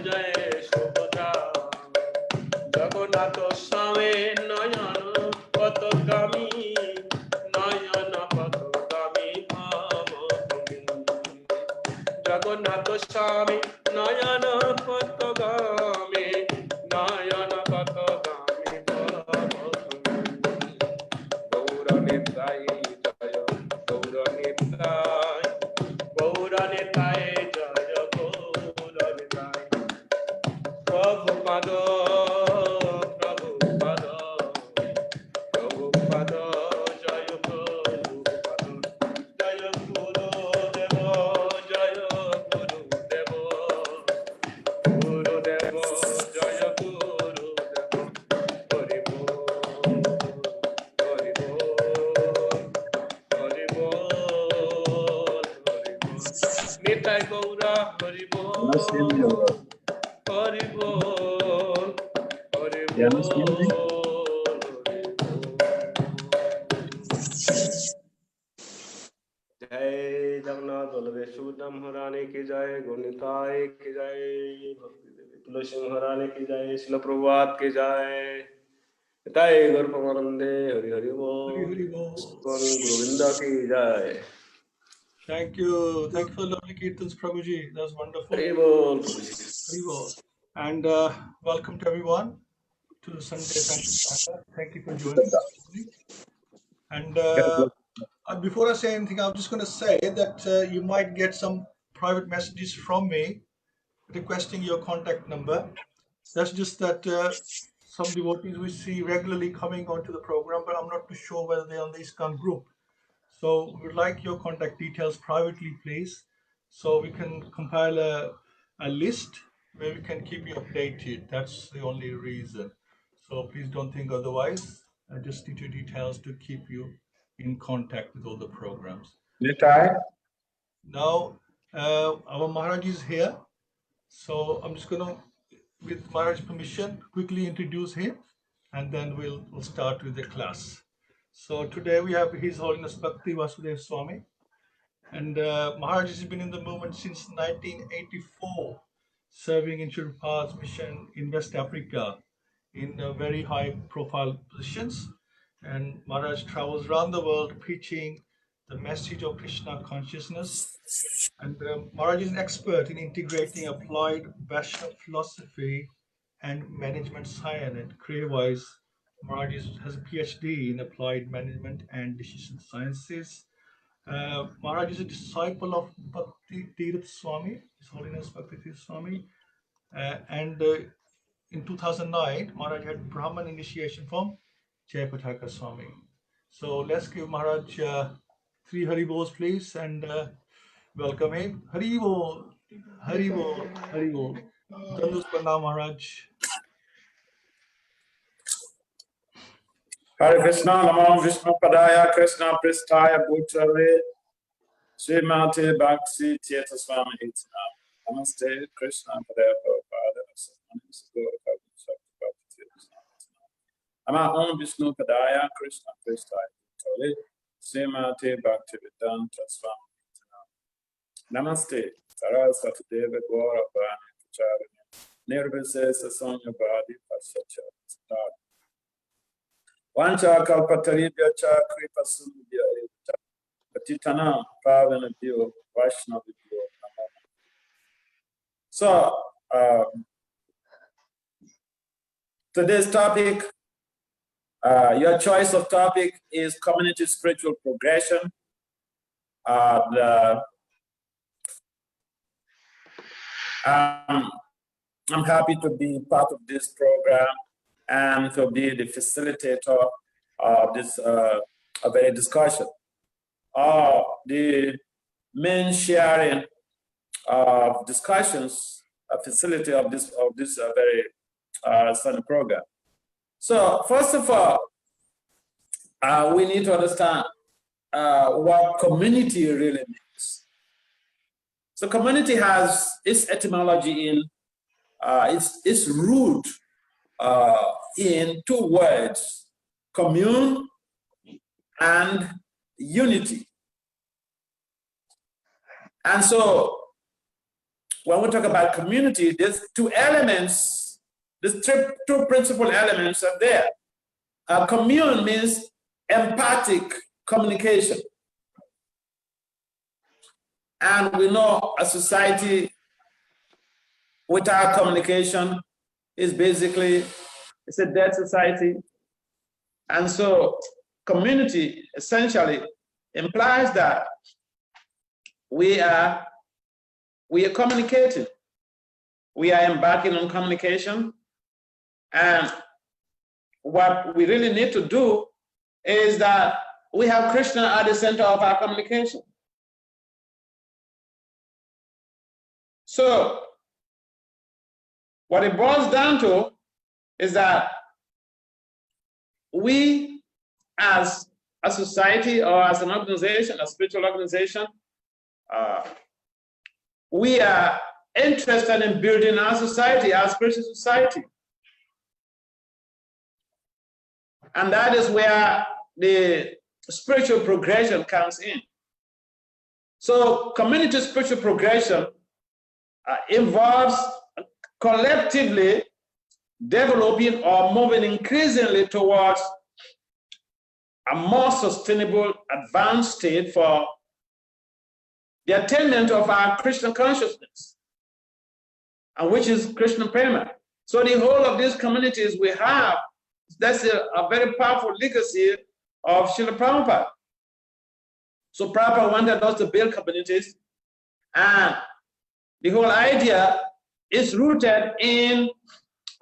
जय Jagannath Swami Nayan Patagami Nayan Patagami Bhavami Jagannath Swami Nayan Patagami Nayan Patagami Bhavami Gaura Nitai Jaya Gaura Nitai Gaura Nitai Jaya Gaura Nitai Prabhupada Prabhupada Prabhupada Jaya Prabhupada Jaya Guru Deva Jaya Guru Deva Guru Deva Jaya Guru Deva Hari Bol Hari Bol Hari Bol Hari Bol Nitai Gaura Hari Bol Hari Bol Hari Bol जय जगन्नाथ बलदेव सुदाम हराने की जय गुणिताय की जय तुलसी हराने की जय शिल प्रभात की जय जय गुरु परमानंदे हरि हरि बोल ISKCON गोविंदा की जय Thank you for lovely kirtans, Prabhuji. That's wonderful. Hari बोल प्रभुजी Hari Bol. And welcome to everyone to the Sunday Sankirtan. Thank you for joining us. And before I say anything, I'm just going to say that you might get some private messages from me requesting your contact number. That's just that some devotees we see regularly coming onto the program, but I'm not too sure whether they're on the ISKCON group. So we'd like your contact details privately, please, so we can compile a list where we can keep you updated. That's the only reason. So please don't think otherwise. I just need your details to keep you in contact with all the programs. Now, our Maharaj is here. So I'm just going to, with Maharaj's permission, quickly introduce him, and then we'll start with the class. So today we have His Holiness Bhakti Vasudev Swami, and Maharaj has been in the movement since 1984, serving in Sri Prabhupada's mission in West Africa in very high profile positions. And Maharaj travels around the world preaching the message of Krishna consciousness. And Maharaj is an expert in integrating applied Vaishnava philosophy and management science. And career-wise, Maharaj has a PhD in applied management and decision sciences. Maharaj is a disciple of Bhakti Tirth Swami, His Holiness Bhakti Tirth Swami. And in 2009, Maharaj had Brahman initiation from Jayapataka Swami. So let's give Maharaj 3 Haribols, please, and welcome him. Haribol, Haribol, Haribol. Dandus Pranam, Maharaj. Hare Krishna, Namo Vishnu Padaya, Krishna Pristaya Bhutale, Srimati Bhakti Tirtha Swami Itina. Namaste, Krishna Padaya Prabhupada, Namo Vishnu Padaya, Krishna Pristaya Bhutale, Srimati Bhakti Vedanta Swami Itina. Namaste, Saraswati Deva Gaura Bhani Pacharani, Nirvisesa Sonya Bhadi Pasacha. Vancha kalpataribhya cha kripa sindhya patitana pavanabhyo vaishnavibhyo namo. So, today's topic, your choice of topic is community spiritual progression. I'm happy to be part of this program and to be the facilitator of this very discussion. The main sharing of discussions, facility of this very study program. So first of all, we need to understand what community really means. So community has its etymology in its root in 2 words: commune and unity. And so when we talk about community, there's 2 elements the two principal elements are there. Commune means empathic communication. And we know a society without communication is basically, it's a dead society. And so community essentially implies that we are communicating. We are embarking on communication. And what we really need to do is that we have Krishna at the center of our communication. So what it boils down to is that we as a society or as an organization, a spiritual organization, we are interested in building our society, our spiritual society. And that is where the spiritual progression comes in. So community spiritual progression involves collectively developing or moving increasingly towards a more sustainable, advanced state for the attainment of our Krishna consciousness, and which is Krishna Prema. So the whole of these communities we have, that's a very powerful legacy of Srila Prabhupada. So Prabhupada wanted us to build communities, and the whole idea is rooted in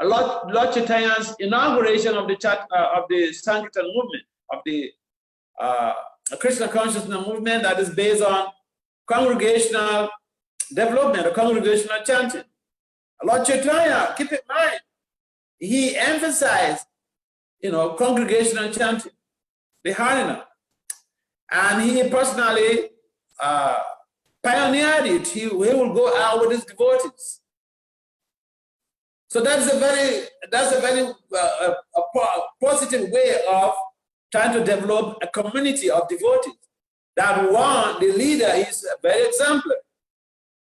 Lord Chaitanya's inauguration of the Sankirtan movement, of the Krishna consciousness movement that is based on congregational development or congregational chanting. Lord Chaitanya, keep in mind, he emphasized, congregational chanting, the Harina, and he personally pioneered it. He will go out with his devotees. So that's a very positive way of trying to develop a community of devotees. That one, the leader, is very exemplary.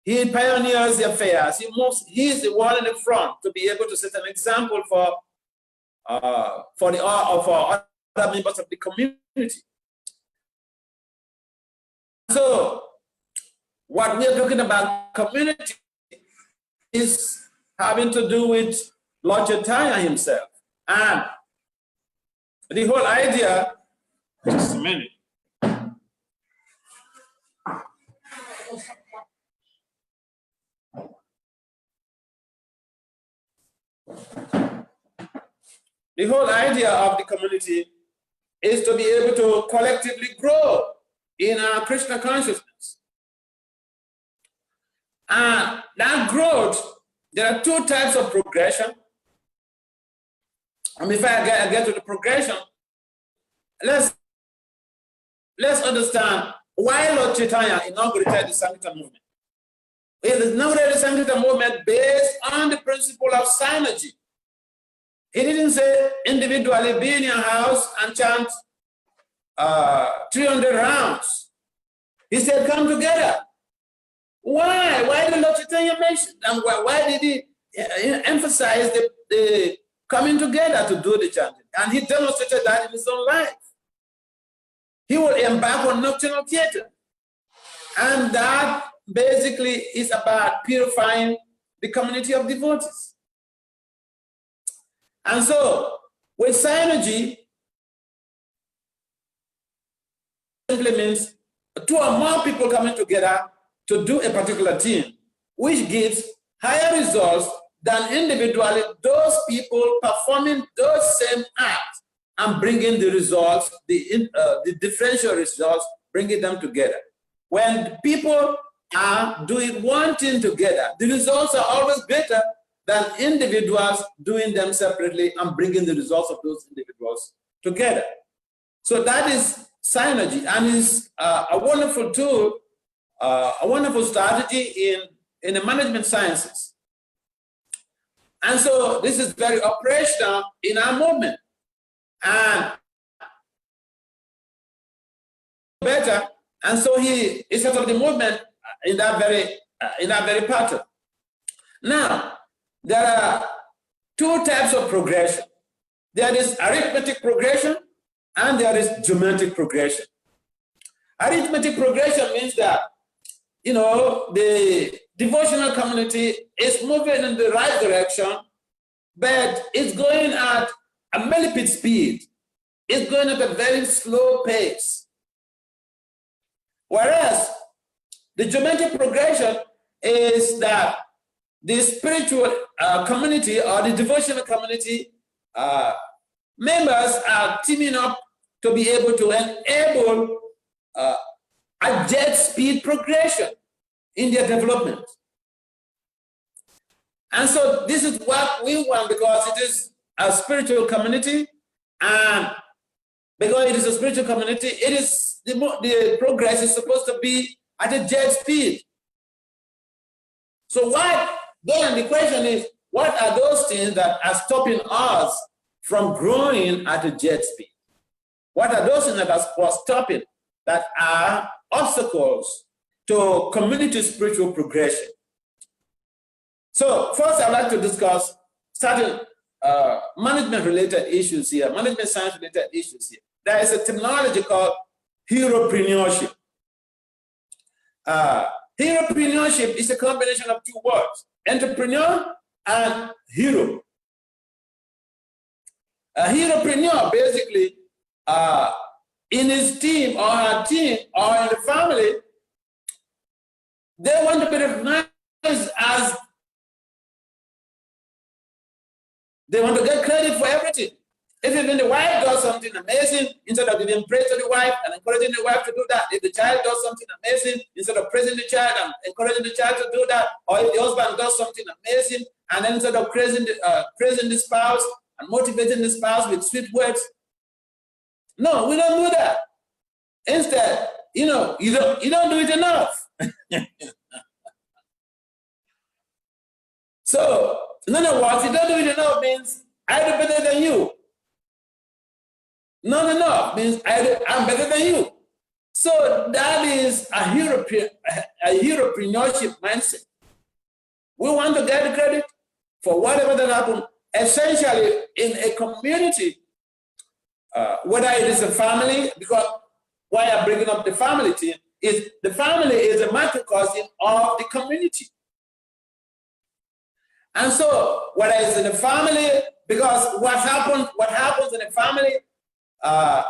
He pioneers the affairs. He's the one in the front to be able to set an example for other members of the community. So what we are talking about community is having to do with Lord Chaitanya himself. And the whole idea, just a minute. The whole idea of the community is to be able to collectively grow in our Krishna consciousness. And that growth, there are two types of progression. And before I get to the progression, let's understand why Lord Chaitanya inaugurated the Sankirtan movement. It inaugurated the Sankirtan movement based on the principle of synergy. He didn't say individually be in your house and chant 300 rounds. He said come together. Why? Why did Lord Chaitanya mention? And why did he emphasize the coming together to do the chanting? And he demonstrated that in his own life. He will embark on nocturnal theater. And that basically is about purifying the community of devotees. And so, with synergy, simply means two or more people coming together to do a particular thing, which gives higher results than individually those people performing those same acts and bringing the results, the differential results, bringing them together. When people are doing one thing together, the results are always better than individuals doing them separately and bringing the results of those individuals together. So that is synergy, and is a wonderful tool, a wonderful strategy in the management sciences. And so this is very operational in our movement. And better, and so he set up the movement in that very pattern. Now, there are two types of progression. There is arithmetic progression and there is geometric progression. Arithmetic progression means that, the devotional community is moving in the right direction, but it's going at a millipede speed. It's going at a very slow pace. Whereas the geometric progression is that the spiritual community or the devotional community members are teaming up to be able to enable a jet speed progression in their development. And so this is what we want, because it is a spiritual community, and because it is a spiritual community, it is the progress is supposed to be at a jet speed. So then the question is, what are those things that are stopping us from growing at a jet speed? What are those things that are stopping, that are obstacles to community spiritual progression? So first, I'd like to discuss certain management-related issues here, management science-related issues here. There is a terminology called Heropreneurship. Heropreneurship is a combination of two words, entrepreneur and hero. A heropreneur, basically, in his team or her team or in the family, they want to be recognized as, they want to get credit for everything. If even the wife does something amazing, instead of giving praise to the wife and encouraging the wife to do that, if the child does something amazing, instead of praising the child and encouraging the child to do that, or if the husband does something amazing, and then instead of praising the spouse and motivating the spouse with sweet words, no, we don't do that. Instead, you don't do it enough. So, in other words, you don't do it enough means I do better than you. Not enough means I'm better than you. So that is a Heropreneurship mindset. We want to get the credit for whatever that happened. Essentially, in a community, whether it is a family, because why I'm bringing up the family team is the family is a microcosm of the community. And so, whether it's in the family, because what happens in the family,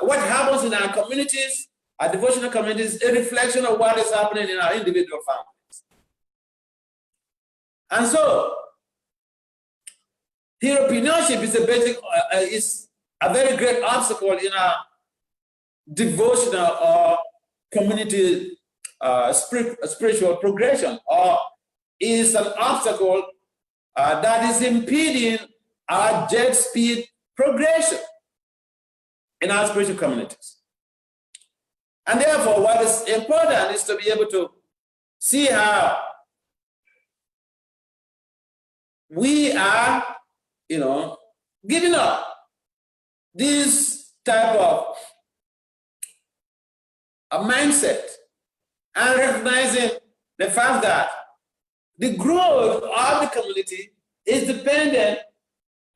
what happens in our communities, our devotional communities, is a reflection of what is happening in our individual families. And so, Heropreneurship is a basic, is a very great obstacle in our devotional or community spiritual progression, or is an obstacle that is impeding our jet speed progression in our spiritual communities. And therefore, what is important is to be able to see how we are, giving up this type of a mindset and recognizing the fact that the growth of the community is dependent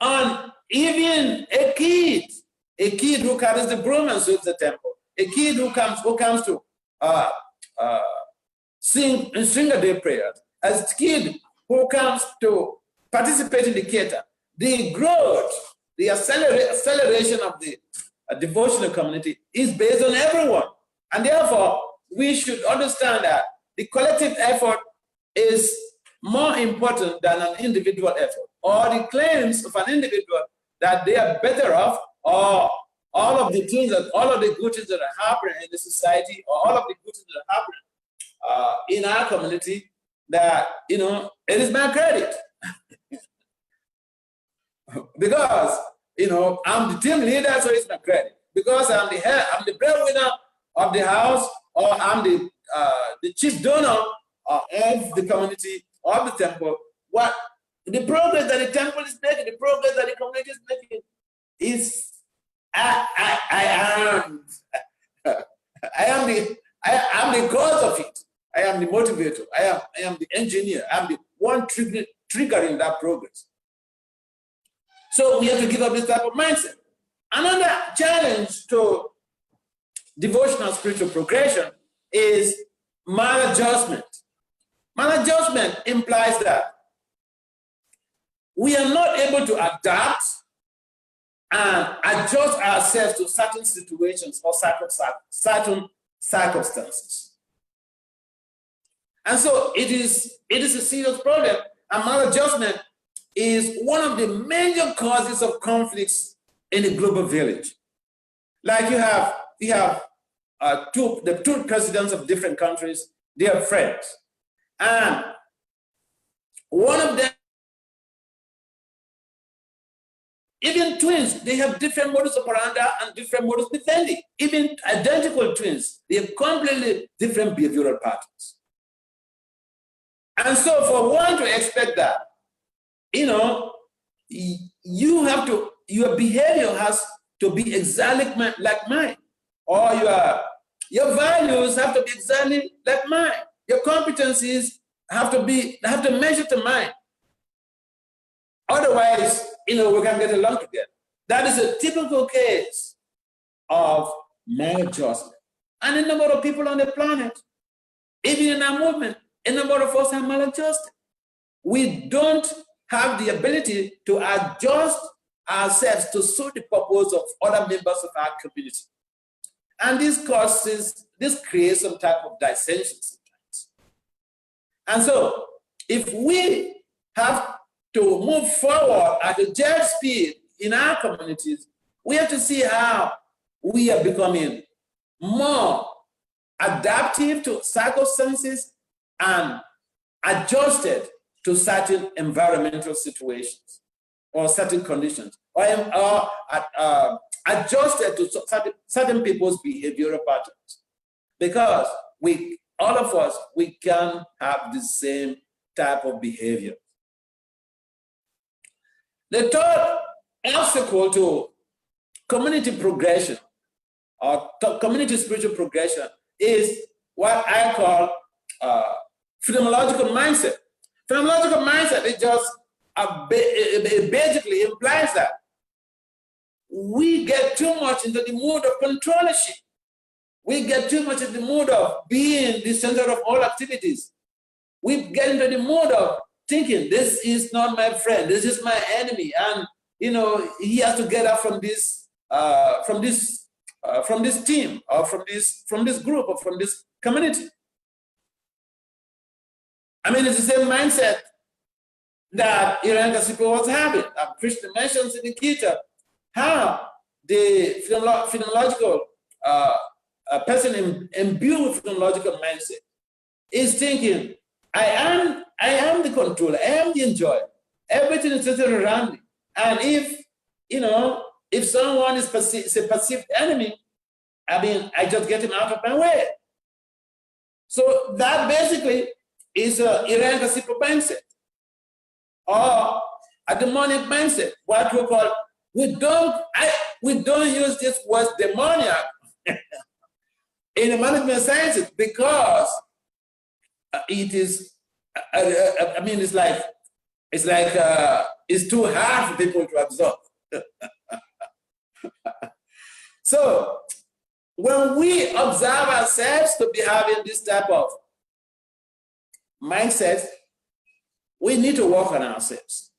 on even a kid who carries the broom and sweeps the temple, a kid who comes to sing a day prayers, a kid who comes to participate in the theater. The growth, the acceleration of the devotional community is based on everyone. And therefore, we should understand that the collective effort is more important than an individual effort, or the claims of an individual that they are better off, or all of the good things that are happening in the society, or all of the good things that are happening in our community, that, it is my credit. Because, I'm the team leader, so it's my credit. Because I'm the breadwinner of the house, or I'm the chief donor of the community, of the temple. What the progress that the temple is making, the progress that the community is making, is I am the cause of it. I am the motivator. I am the engineer. I'm the one triggering that progress. So we have to give up this type of mindset. Another challenge to devotional spiritual progression is maladjustment. Maladjustment implies that we are not able to adapt and adjust ourselves to certain situations or certain circumstances. And so it is a serious problem, and maladjustment is one of the major causes of conflicts in the global village. Like you have the two presidents of different countries, they are friends. And one of them, even twins, they have different modus operandi and different modus vivendi. Even identical twins, they have completely different behavioral patterns. And so for one to expect that, your behavior has to be exactly like mine, or your values have to be exactly like mine. Your competencies have to measure to mine. Otherwise, we can get along together. That is a typical case of maladjustment. And a number of people on the planet, even in our movement, a number of us are maladjusted. We don't have the ability to adjust ourselves to suit the purpose of other members of our community. And this creates some type of dissension sometimes. And so if we have to move forward at a jet speed in our communities, we have to see how we are becoming more adaptive to circumstances and adjusted to certain environmental situations or certain conditions, or adjusted to certain people's behavioral patterns. Because all of us, we can have the same type of behavior. The third obstacle to community progression or community spiritual progression is what I call Phenological Mindset. Phenological Mindset is just it basically implies that we get too much into the mood of controllership. We get too much in the mood of being the center of all activities. We get into the mood of thinking, this is not my friend, this is my enemy, and he has to get up from this team, or from this group, or from this community. I mean, it's the same mindset that ISKCON was having. Krishna mentions in the Gita how the phenomenological person imbued with phenomenological mindset is thinking, I am the controller, I am the enjoyer. Everything is centered around me. And if someone is a perceived enemy, I just get him out of my way. So that basically is a ISKCON mindset, or a demonic mindset. What we call, we don't use this word demoniac in the management sciences because it is. It's too hard for people to absorb. So when we observe ourselves to be having this type of mindset, we need to work on ourselves.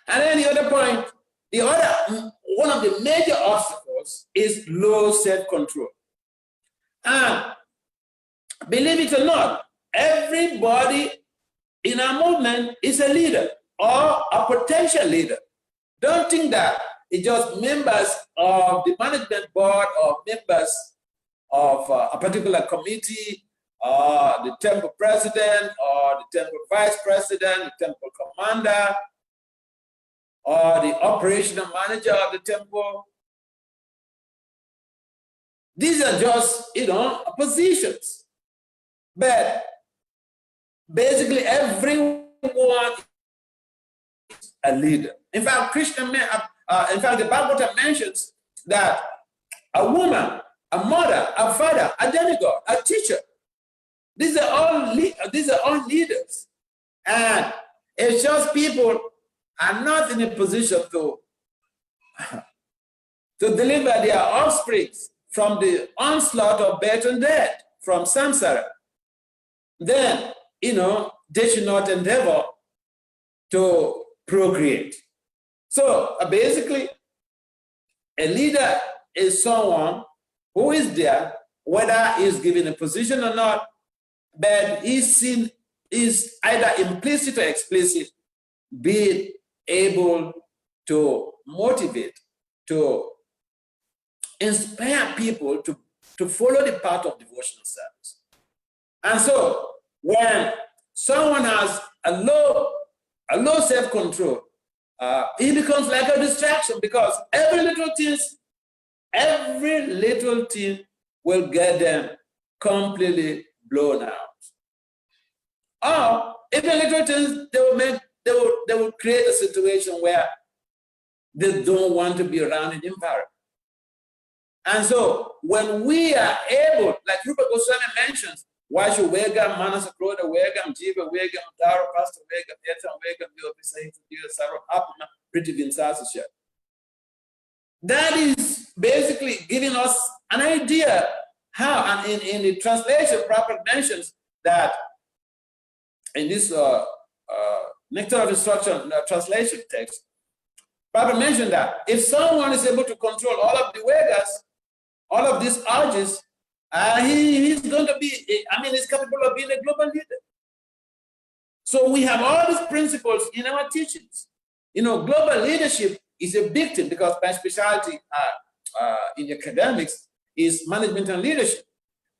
And then the other point, one of the major obstacles is low self-control. And believe it or not, everybody in our movement is a leader or a potential leader. Don't think that it's just members of the management board or members of a particular committee, or the temple president, or the temple vice president, the temple commander, or the operational manager of the temple. These are just, positions. But basically everyone is a leader. In fact, the Prabhupada mentions that a woman, a mother, a father, a demigod, a teacher, these are all leaders. And it's just people are not in a position to deliver their offspring from the onslaught of birth and death, from samsara, then, they should not endeavor to procreate. So basically, a leader is someone who is there, whether he's given a position or not, but is either implicit or explicit, being able to motivate, to inspire people to follow the path of devotional service. And so when someone has a low self-control, it becomes like a distraction, because every little thing will get them completely blown out. Or even little things, they will create a situation where they don't want to be around an environment. And so when we are able, like Rupa Goswami mentions, Washu Vegam, Manasa Kroda Vegam, Jiva Vegam, Dara Pastor Vegam, Etam Vegam, Yopisai, Sarah Apna, Pretty Vinsasasha. That is basically giving us an idea how, and in the translation, Prabhupada mentions that in this Nectar of Instruction translation text, Prabhupada mentioned that if someone is able to control all of the Vegas, all of these urges, he's going to be, he's capable of being a global leader. So we have all these principles in our teachings. Global leadership is a big thing, because my specialty in academics is management and leadership.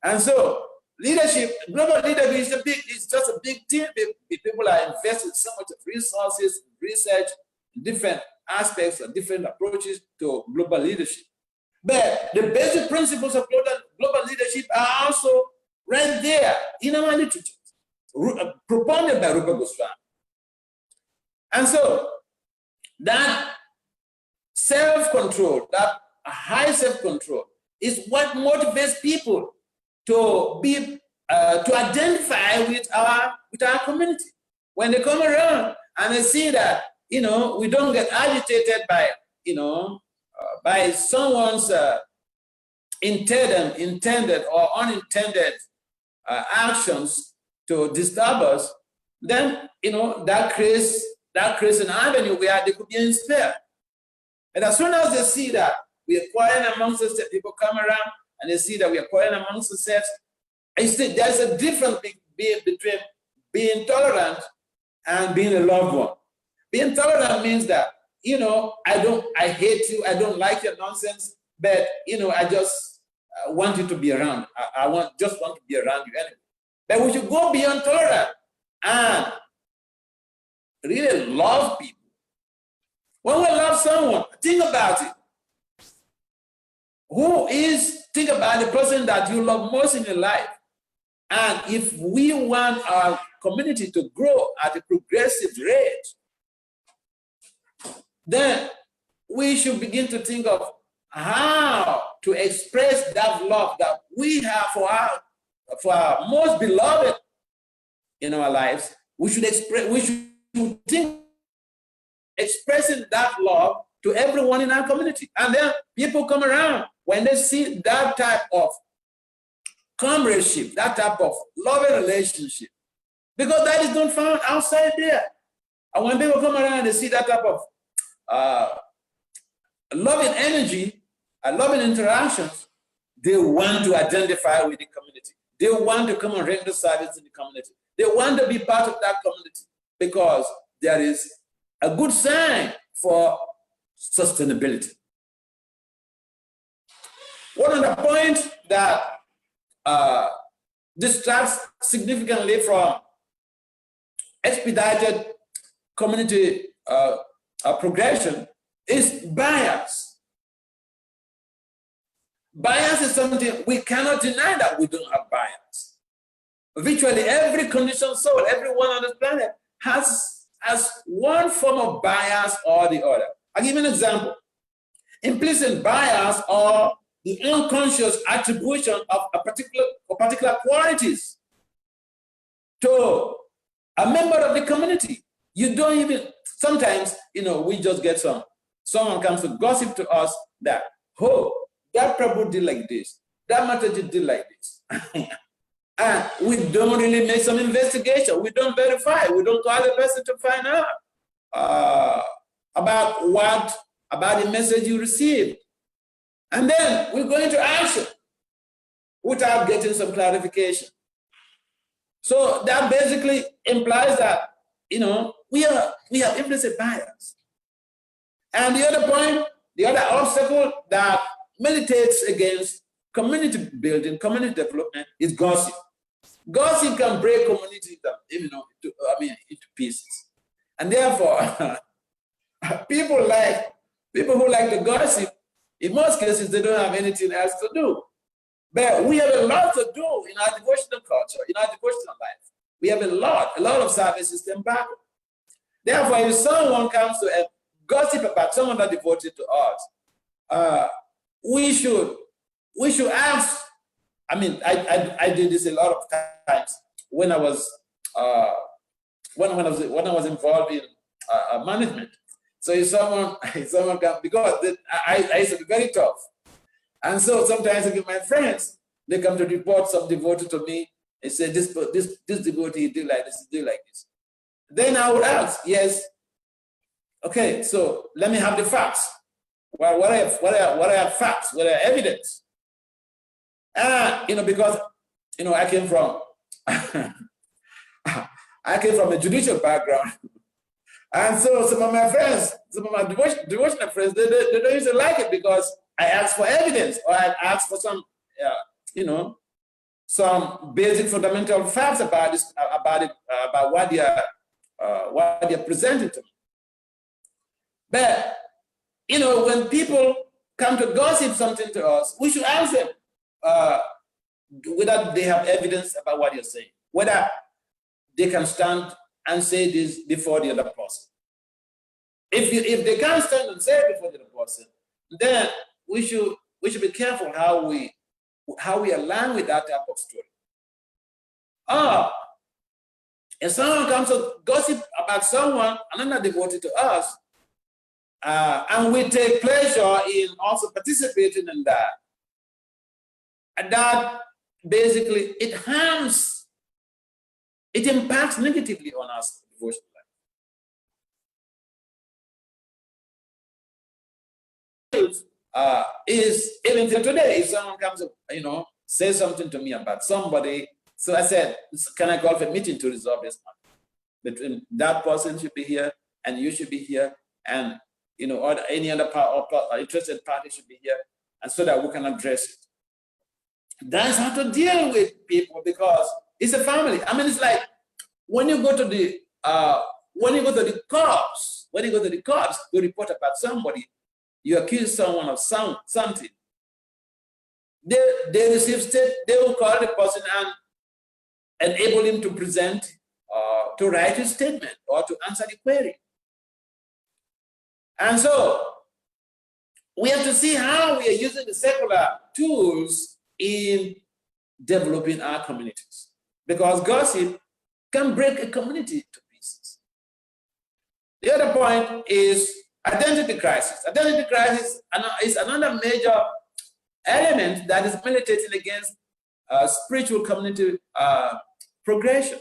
And so leadership, global leadership is just a big thing. People are investing so much of resources, research, different aspects or different approaches to global leadership. But the basic principles of global leadership are also right there in our literature, propounded by Rupa Goswami. And so that self-control, that high self-control, is what motivates people to be to identify with our community. When they come around and they see that we don't get agitated by by someone's intended or unintended actions to disturb us, then that creates an avenue where they could be inspired. And as soon as they see that we are quarreling amongst us, people come around and they see that we are quarreling amongst ourselves, there's a difference between being tolerant and being a loved one. Being tolerant means that, I hate you, I don't like your nonsense, but, I just want you to be around. I just want to be around you anyway. But we should go beyond tolerance and really love people. When we love someone, think about it. Think about the person that you love most in your life. And if we want our community to grow at a progressive rate, then we should begin to think of how to express that love that we have for our most beloved in our lives. We should think expressing that love to everyone in our community. And then people come around when they see that type of comradeship, that type of loving relationship, because that is not found outside there. And when people come around and they see that type of loving energy and loving interactions, they want to identify with the community. They want to come and render service in the community. They want to be part of that community because there is a good sign for sustainability. One other point that distracts significantly from expedited community progression is bias. Bias is something we cannot deny that we don't have bias. Virtually every conditioned soul, everyone on this planet has one form of bias or the other. I'll give you an example. Implicit bias or the unconscious attribution of particular qualities to a member of the community. You don't even, sometimes, we just get someone comes to gossip to us that, oh, that Prabhu did like this, that Mataji did like this. And we don't really make some investigation. We don't verify. We don't call the person to find out about the message you received. And then we're going to action without getting some clarification. So that basically implies that, we have implicit bias. And the other point, the other obstacle that militates against community building, community development is gossip. Gossip can break communities, into pieces. And therefore, people who like to gossip, in most cases, they don't have anything else to do. But we have a lot to do in our devotional culture, in our devotional life. We have a lot of services to embark on. Therefore, if someone comes to gossip about someone that devoted to us, we should ask. I mean, I did this a lot of times when I was involved in management. So if someone comes, because I used to be very tough, and so sometimes I get my friends, they come to report some devotee to me and say this devotee did like this, did like this. Then I would ask, yes, okay, so let me have the facts. Well, what are facts? What are evidence? Because I came from a judicial background, and so some of my friends, some of my devotional friends, they don't usually like it because I ask for evidence, or I ask for some, some basic fundamental facts about what they are presenting to me. But when people come to gossip something to us, we should ask them whether they have evidence about what you're saying, whether they can stand and say this before the other person. If they can't stand and say it before the other person, then we should be careful how we align with that type of story. If someone comes to gossip about someone and not devoted to us, and we take pleasure in also participating in that, and that basically it impacts negatively on our devotional life. Is even till today, if someone comes to, say something to me about somebody, so I said, can I call for a meeting to resolve this matter? Between that person should be here and you should be here, and or any other interested party should be here, and so that we can address it. That's how to deal with people, because it's a family. I mean, it's like when you go to the cops, to report about somebody, you accuse someone of something. They receive they will call the person and enable him to present, to write his statement or to answer the query. And so we have to see how we are using the secular tools in developing our communities, because gossip can break a community to pieces. The other point is identity crisis. Identity crisis is another major element that is militating against spiritual community progression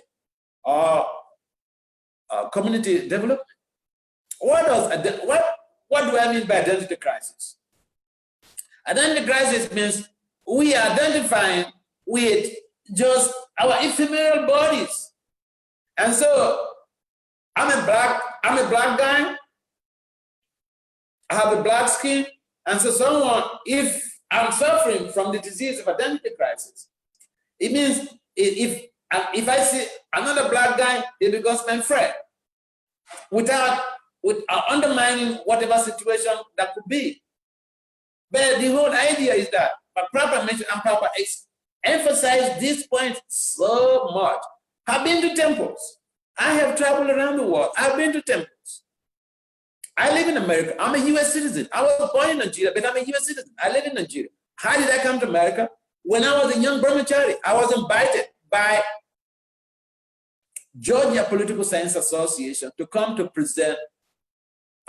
or community development. What do I mean by identity crisis? Identity crisis means we are identifying with just our ephemeral bodies. And so I'm a black guy, I have a black skin, and so if I'm suffering from the disease of identity crisis, it means if I see another black guy, it becomes my friend, without undermining whatever situation that could be. But the whole idea is that, but Prabhupada mentioned, and Prabhupada emphasized this point so much. I've been to temples. I have traveled around the world. I've been to temples. I live in America. I'm a US citizen. I was born in Nigeria, but I'm a US citizen. I live in Nigeria. How did I come to America? When I was a young brahmachari, I was invited by Georgia Political Science Association to come to present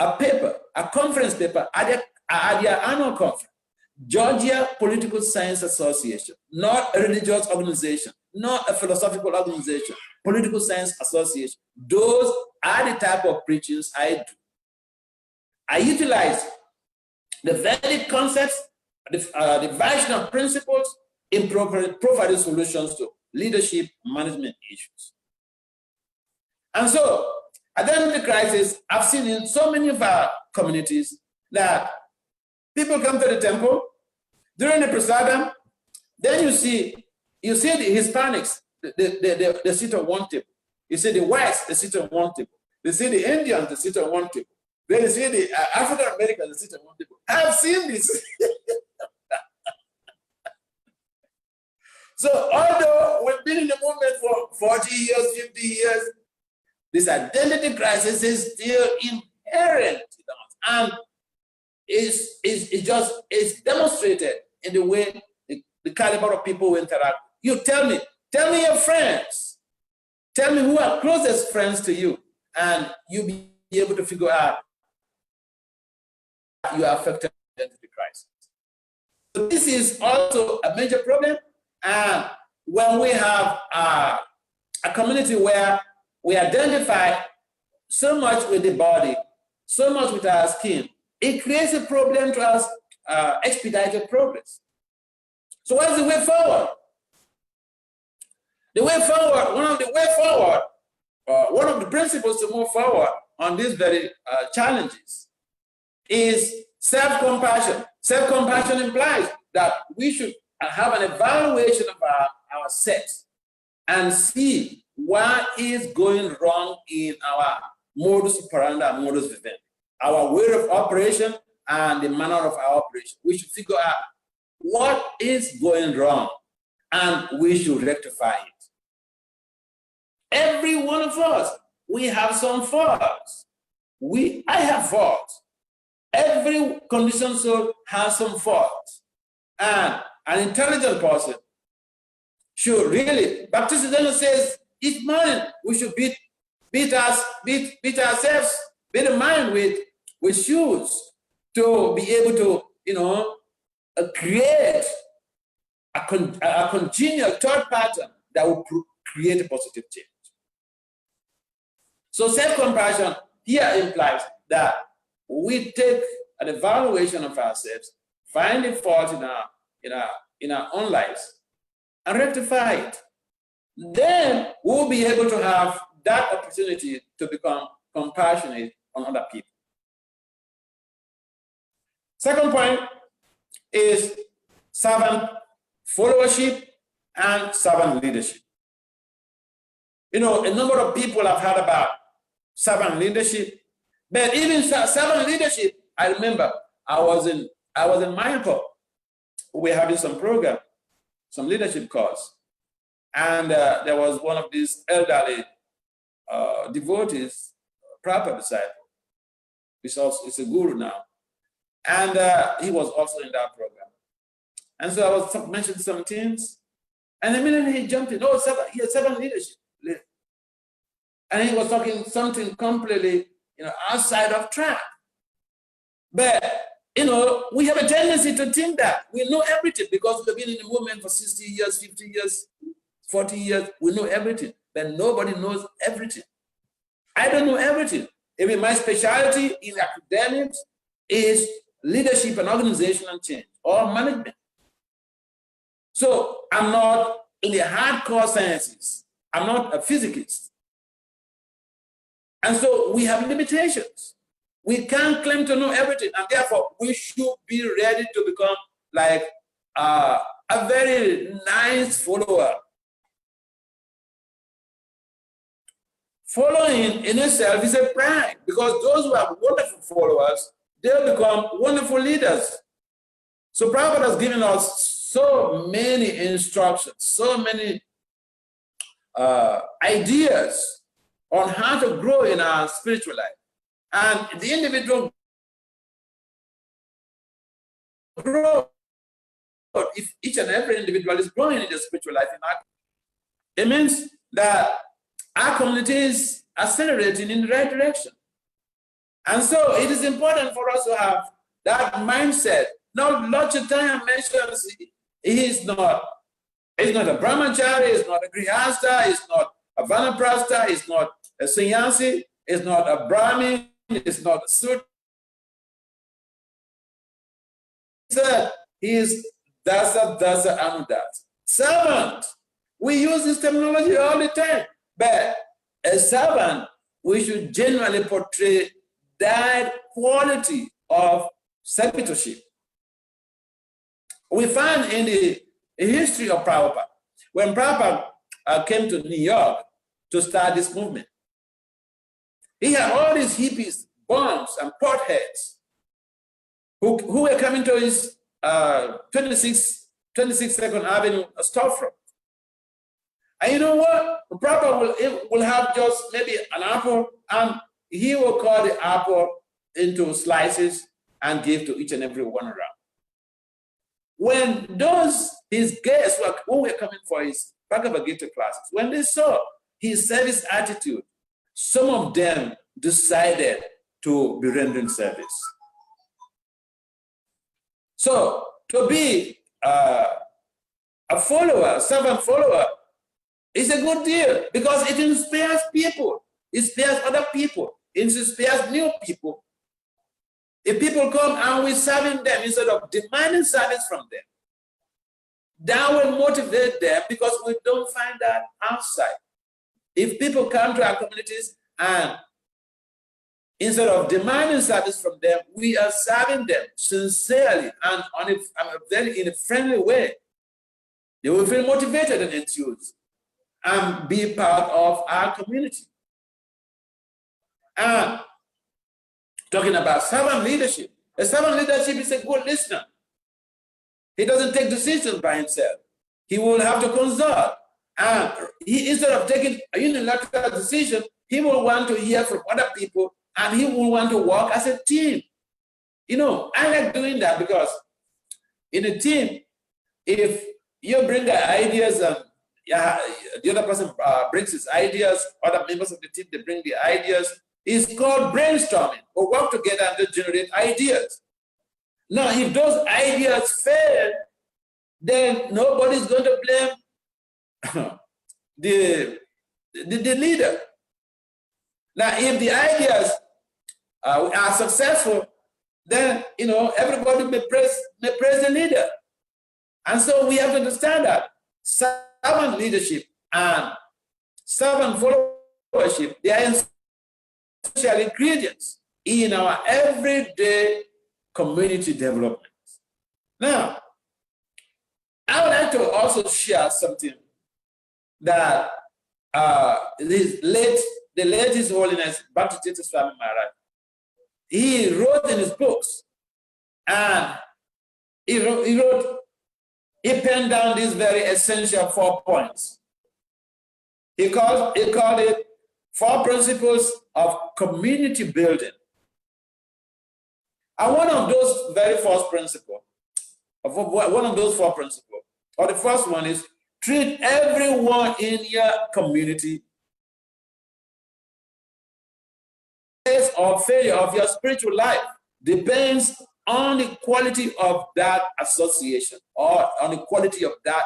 a paper, a conference paper at their annual conference. Georgia Political Science Association, not a religious organization, not a philosophical organization, Political Science Association. Those are the type of preachings I do. I utilize the Vedic concepts, the Vaishnava principles in providing solutions to leadership management issues. And so, at the end of the crisis, I've seen in so many of our communities that people come to the temple during the prasadam, then you see the Hispanics, they sit on one table. You see the whites, they sit on one table. You see the Indians, they sit on one table. Then you see the African Americans, they sit on one table. I've seen this. So although we've been in the movement for 40 years, 50 years, this identity crisis is still inherent in us, and it's demonstrated in the way the caliber of people who interact. You tell me your friends, tell me who are closest friends to you, and you'll be able to figure out you are affected by identity crisis. So this is also a major problem, and when we have a community where we identify so much with the body, so much with our skin, it creates a problem to us, expedited progress. So what is the way forward? The way forward, one of the principles to move forward on these very challenges is self-compassion. Self-compassion implies that we should have an evaluation of ourselves and see what is going wrong in our modus operandi and modus vivendi, our way of operation and the manner of our operation. We should figure out what is going wrong and we should rectify it. Every one of us, we have some faults. I have faults. Every conditioned soul has some faults. And an intelligent person should really, Baptism says, each morning we should beat ourselves, beat the mind with shoes to be able to, create a congenial thought pattern that will create a positive change. So self-compassion here implies that we take an evaluation of ourselves, find the fault in our own lives, and rectify it. Then we'll be able to have that opportunity to become compassionate on other people. Second point is servant followership and servant leadership. A number of people have heard about servant leadership, but even servant leadership, I remember I was in Michael. We were having some program, some leadership course, and there was one of these elderly devotees, Prabhupada disciple. He's a guru now, and he was also in that program. And so I was mentioning some things, and immediately he jumped in. Oh, servant leadership. And he was talking something completely, outside of track. But, we have a tendency to think that we know everything because we've been in the movement for 60 years, 50 years, 40 years. We know everything, but nobody knows everything. I don't know everything. Even my specialty in academics is leadership and organizational change or management. So I'm not in the hardcore sciences. I'm not a physicist. And so we have limitations. We can't claim to know everything, and therefore we should be ready to become like a very nice follower. Following in itself is a pride, because those who have wonderful followers, they'll become wonderful leaders. So Prabhupada has given us so many instructions, so many ideas on how to grow in our spiritual life. And the individual grow, if each and every individual is growing in their spiritual life, it means that our community is accelerating in the right direction. And so it is important for us to have that mindset. Now, Lord Chaitanya mentions he is not a brahmachari, he's not a grihastha, he's not a vanaprastha, he's not a sannyasi, he's not a brahmin, he's not a sudra. He said he is dasa anudat. Servant. We use this terminology all the time. But a servant, we should genuinely portray that quality of servitorship. We find in the history of Prabhupada, when Prabhupada came to New York to start this movement, he had all these hippies, bums, and potheads who were coming to his 26th Avenue storefront. And you know what? Prabhupada will have just maybe an apple, and he will cut the apple into slices and give to each and every one around. When his guests who were coming for his Bhagavad Gita classes, when they saw his service attitude, some of them decided to be rendering service. So to be a follower, servant follower, is a good deal because it inspires people, it inspires other people, it inspires new people. If people come and we're serving them instead of demanding service from them, that will motivate them because we don't find that outside. If people come to our communities and instead of demanding service from them, we are serving them sincerely and in a friendly way, they will feel motivated and enthused and be part of our community. And talking about servant leadership, a servant leadership is a good listener. He doesn't take decisions by himself. He will have to consult. And instead of taking a unilateral decision, he will want to hear from other people and he will want to work as a team. You know, I like doing that because in a team, if you bring the ideas and the other person brings his ideas, other members of the team, they bring the ideas, it's called brainstorming. We work together and generate ideas. Now, if those ideas fail, then nobody's going to blame the leader. Now, if the ideas are successful, then everybody may praise the leader. And so we have to understand that servant leadership and servant followership, they are essential ingredients in our everyday community development. Now, I would like to also share something that the late His Holiness Bhakti Swami Maharaj, he wrote in his books, and he penned down these very essential 4 points. He called it 4 principles of community building. And one of those very first principles, one of those 4 principles, or the first one is treat everyone in your community or failure of your spiritual life depends on the quality of that association or on the quality of that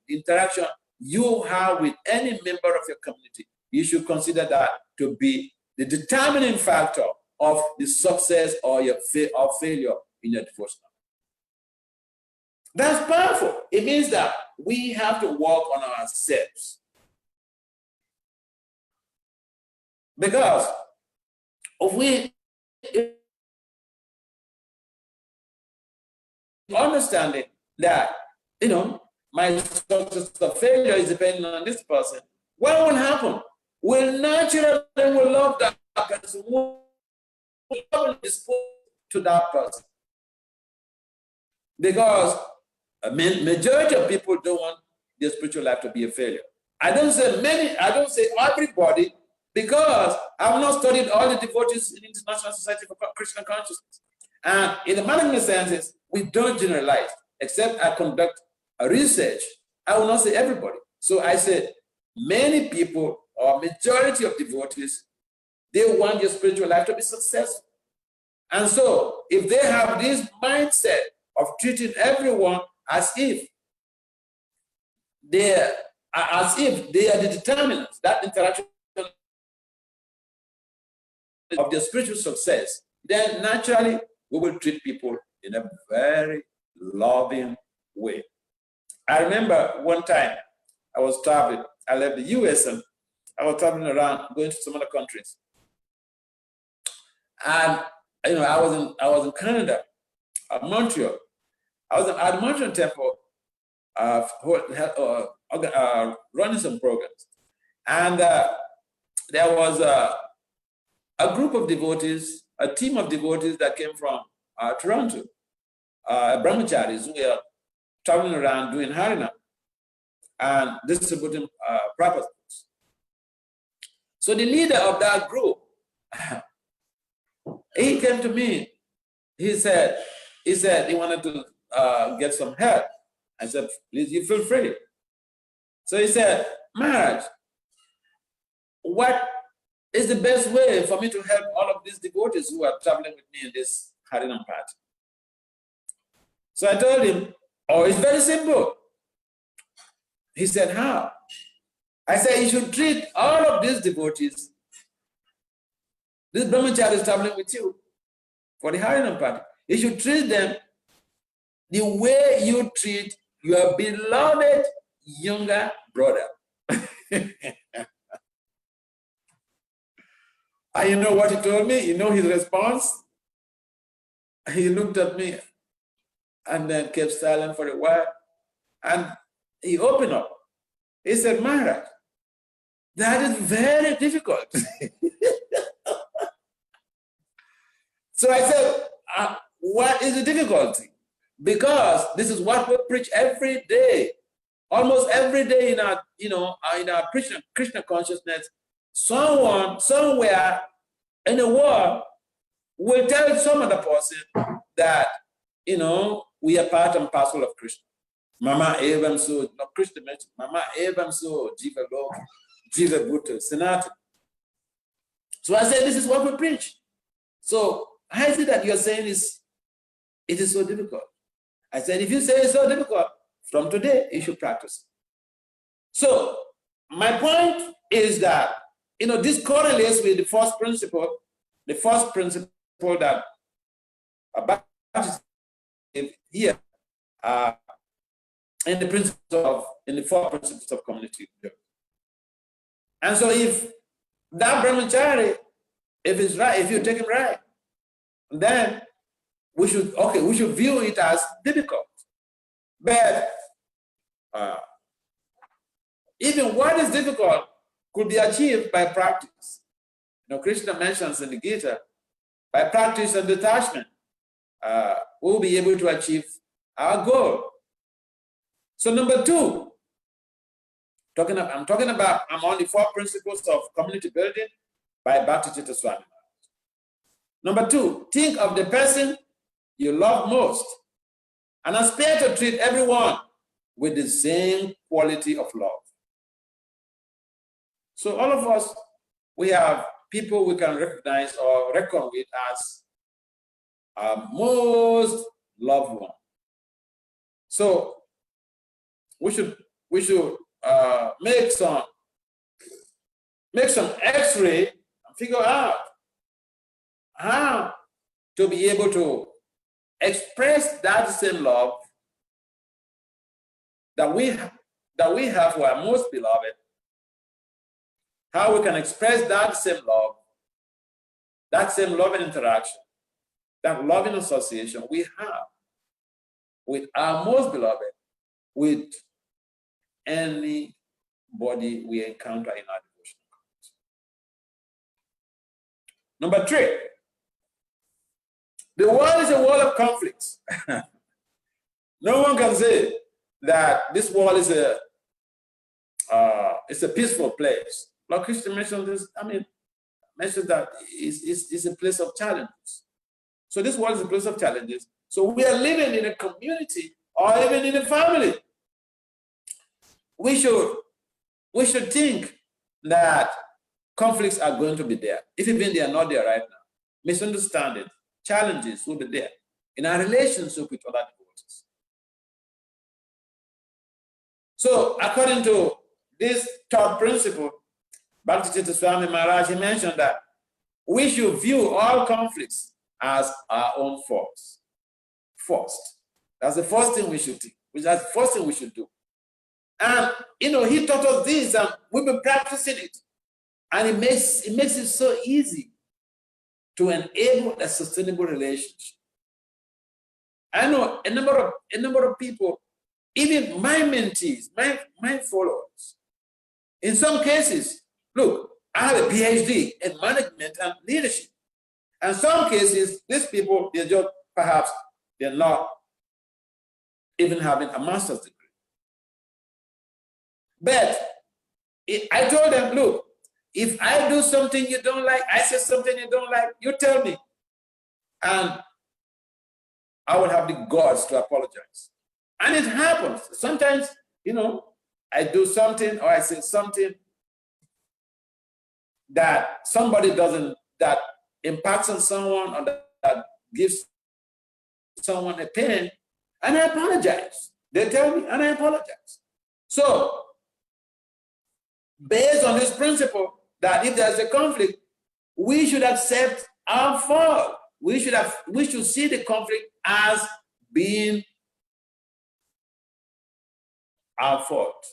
interaction you have with any member of your community. You should consider that to be the determining factor of the success or your failure in your devotion. That's powerful. It means that we have to work on ourselves. Because if understanding that, my success or failure is depending on this person, what will happen? We'll naturally love that person. We'll dispose to that person. Because a majority of people don't want their spiritual life to be a failure. I don't say everybody, because I've not studied all the devotees in the International Society for Krishna Consciousness. And in the management sciences, we don't generalize, except I conduct a research. I will not say everybody. So I said many people or majority of devotees They want your spiritual life to be successful. And so, if they have this mindset of treating everyone as if they are the determinants, that interaction of their spiritual success, then naturally we will treat people in a very loving way. I remember one time I was traveling. I left the US and I was traveling around, going to some other countries. And I was in Canada, Montreal. I was at Montreal Temple, running some programs, and there was a group of devotees, a team of devotees that came from Toronto, brahmacharis who were traveling around doing Harinam and distributing Prabhupada books. So the leader of that group, he came to me. He said he wanted to get some help. I said, please, you feel free. So he said, Maharaj, what is the best way for me to help all of these devotees who are traveling with me in this Harinam party? So I told him, oh, it's very simple. He said, how? I said, you should treat all of these devotees, this brahmachari is traveling with you for the Harinam party. You should treat them the way you treat your beloved younger brother. And you know what he told me? You know his response? He looked at me and then kept silent for a while. And he opened up. He said, Maharaj, that is very difficult. So I said, what is the difficulty? Because this is what we preach every day. Almost every day in our, in our Krishna consciousness, someone, somewhere in the world will tell some other person that, we are part and parcel of Krishna. Mama evam so, no, Krishna mentioned, Mama evam so, Jiva Lok, Jiva Bhutta, Sanatana. So I said, this is what we preach. So how is it that you're saying it is so difficult? I said, if you say it's so difficult, from today, you should practice. So my point is that, this correlates with the first principle that about here in the four principles of community. And so if that brahmachari, if it's right, if you take him right, then we should view it as difficult. But even what is difficult could be achieved by practice. Krishna mentions in the Gita, by practice and detachment, we'll be able to achieve our goal. So number two, I'm on the four principles of community building by Bhakti-Citta Swami. Number two, think of the person you love most and aspire to treat everyone with the same quality of love. So all of us, we have people we can recognize or reckon with as our most loved one. So we should make some X-ray and figure out how to be able to express that same love that we have for our most beloved. How we can express that same love, that same loving interaction, that loving association we have with our most beloved, with anybody we encounter in our devotional community. Number three, the world is a world of conflicts. No one can say that this world is a peaceful place. Lord Krishna mentioned this, mentioned that it's a place of challenges. So this world is a place of challenges. So we are living in a community or even in a family. We should think that conflicts are going to be there. If even they are not there right now, misunderstanding, challenges will be there in our relationship with other devotees. So according to this third principle, Bhakti Swami Maharaj, he mentioned that we should view all conflicts as our own faults. First. That's the first thing we should do. That's the first thing we should do. And he taught us this, and we've been practicing it. And it makes it so easy to enable a sustainable relationship. I know a number of people, even my mentees, my followers. In some cases, look, I have a PhD in management and leadership. And some cases, these people, they're not even having a master's degree. But I told them, look, if I do something you don't like, I say something you don't like, you tell me. And I will have the guts to apologize. And it happens. Sometimes, I do something or I say something that somebody that impacts on someone or that gives someone a pain, and I apologize. They tell me, and I apologize. So, based on this principle that if there's a conflict, we should accept our fault. We should see the conflict as being our fault.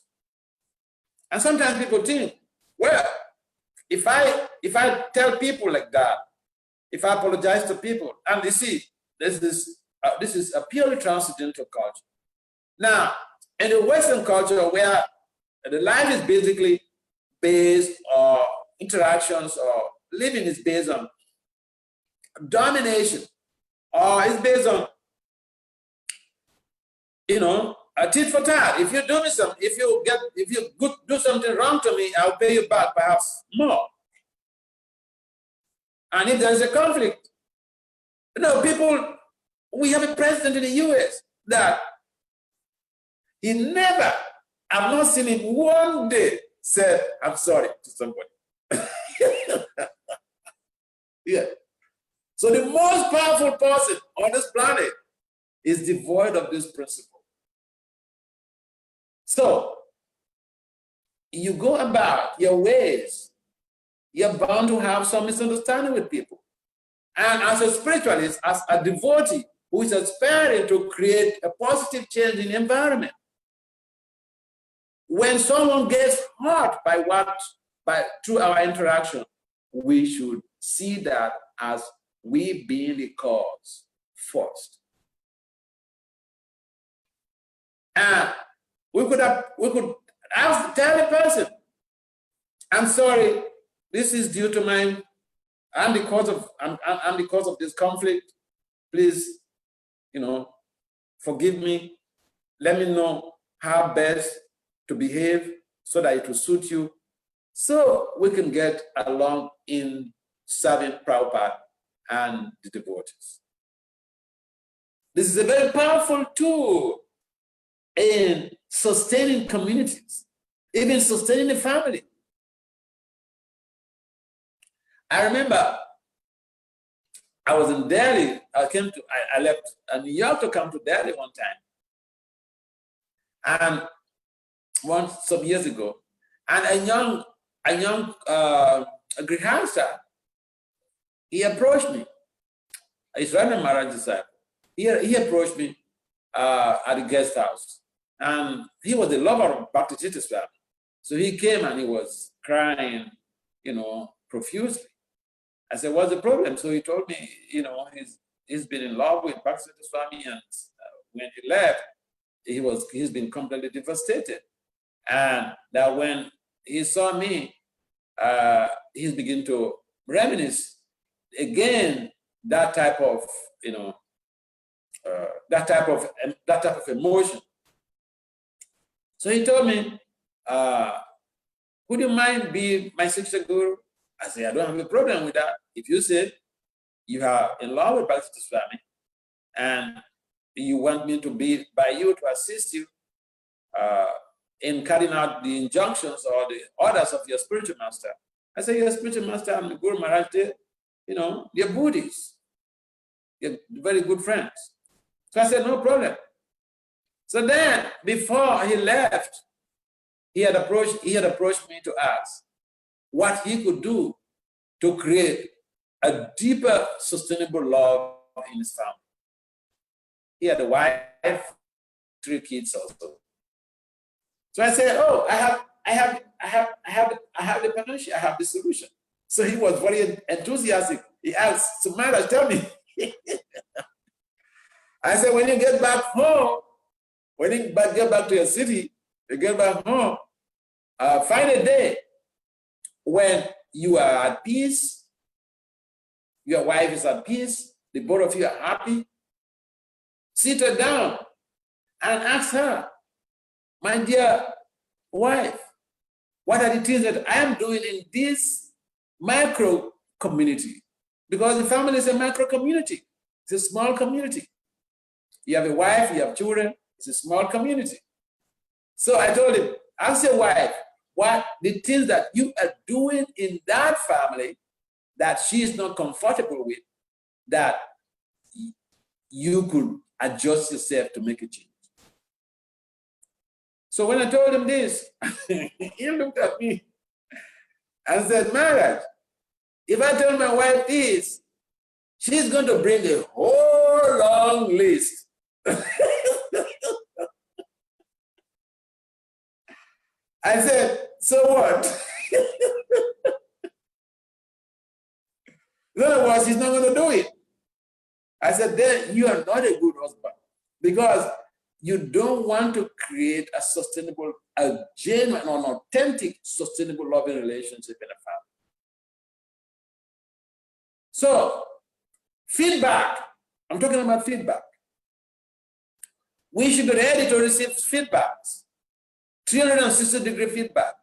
And sometimes people think, well, if I tell people like that, if I apologize to people, and you see, this is a purely transcendental culture. Now, in the Western culture where the life is basically based on interactions, or living is based on domination, or it's based on, a tit for tat. If you do me something, if you do something wrong to me, I'll pay you back perhaps more. And if there's a conflict, people, we have a president in the US that he never, I've not seen him one day said, I'm sorry to somebody. Yeah. So the most powerful person on this planet is devoid of this principle. So you go about your ways, you're bound to have some misunderstanding with people. And as a spiritualist, as a devotee who is aspiring to create a positive change in the environment, when someone gets hurt through our interaction, we should see that as we being the cause first. And we could tell the person, I'm sorry, this is due to I'm the cause of this conflict. Please, forgive me. Let me know how best to behave so that it will suit you, so we can get along in serving Prabhupada and the devotees. This is a very powerful tool in sustaining communities, even sustaining the family. I remember I was in Delhi. I left New York to come to Delhi one time, and some years ago, and a young Grihastha, he approached me. He's running Maharaj's disciple. He approached me at the guest house, and he was the lover of Bhakti Swami. So he came and he was crying, profusely. I said, what's the problem? So he told me, he's been in love with Bhakti Swami, and when he left, he's been completely devastated. And that when he saw me, he's beginning to reminisce again that type of emotion. So he told me, would you mind being my Siksha Guru? I said, I don't have a problem with that. If you say you are in love with Bhakti Swami and you want me to be by you to assist you in carrying out the injunctions or the orders of your spiritual master, I said, your spiritual master and Guru Maharaj, they're Buddhists. They're very good friends. So I said, no problem. So then, before he left, he had approached me to ask what he could do to create a deeper, sustainable love in his family. He had a wife, 3 kids also. So I said, oh, I have the panacea, I have the solution. So he was very enthusiastic. He asked, so Maharaj, tell me. I said, when you get back home, when you get back to your city, you get back home, find a day when you are at peace, your wife is at peace, the both of you are happy. Sit her down and ask her, my dear wife, what are the things that I am doing in this micro community? Because the family is a micro community. It's a small community. You have a wife, you have children, it's a small community. So I told him, ask your wife, what the things that you are doing in that family that she is not comfortable with, that you could adjust yourself to make a change. So when I told him this, he looked at me and said, Maharaj, if I tell my wife this, she's going to bring a whole long list. I said, so what? In other words, he's not going to do it. I said, then you are not a good husband because you don't want to create a sustainable, a genuine, an authentic, sustainable, loving relationship in a family. So, feedback. I'm talking about feedback. We should be ready to receive feedbacks. 360-degree feedback.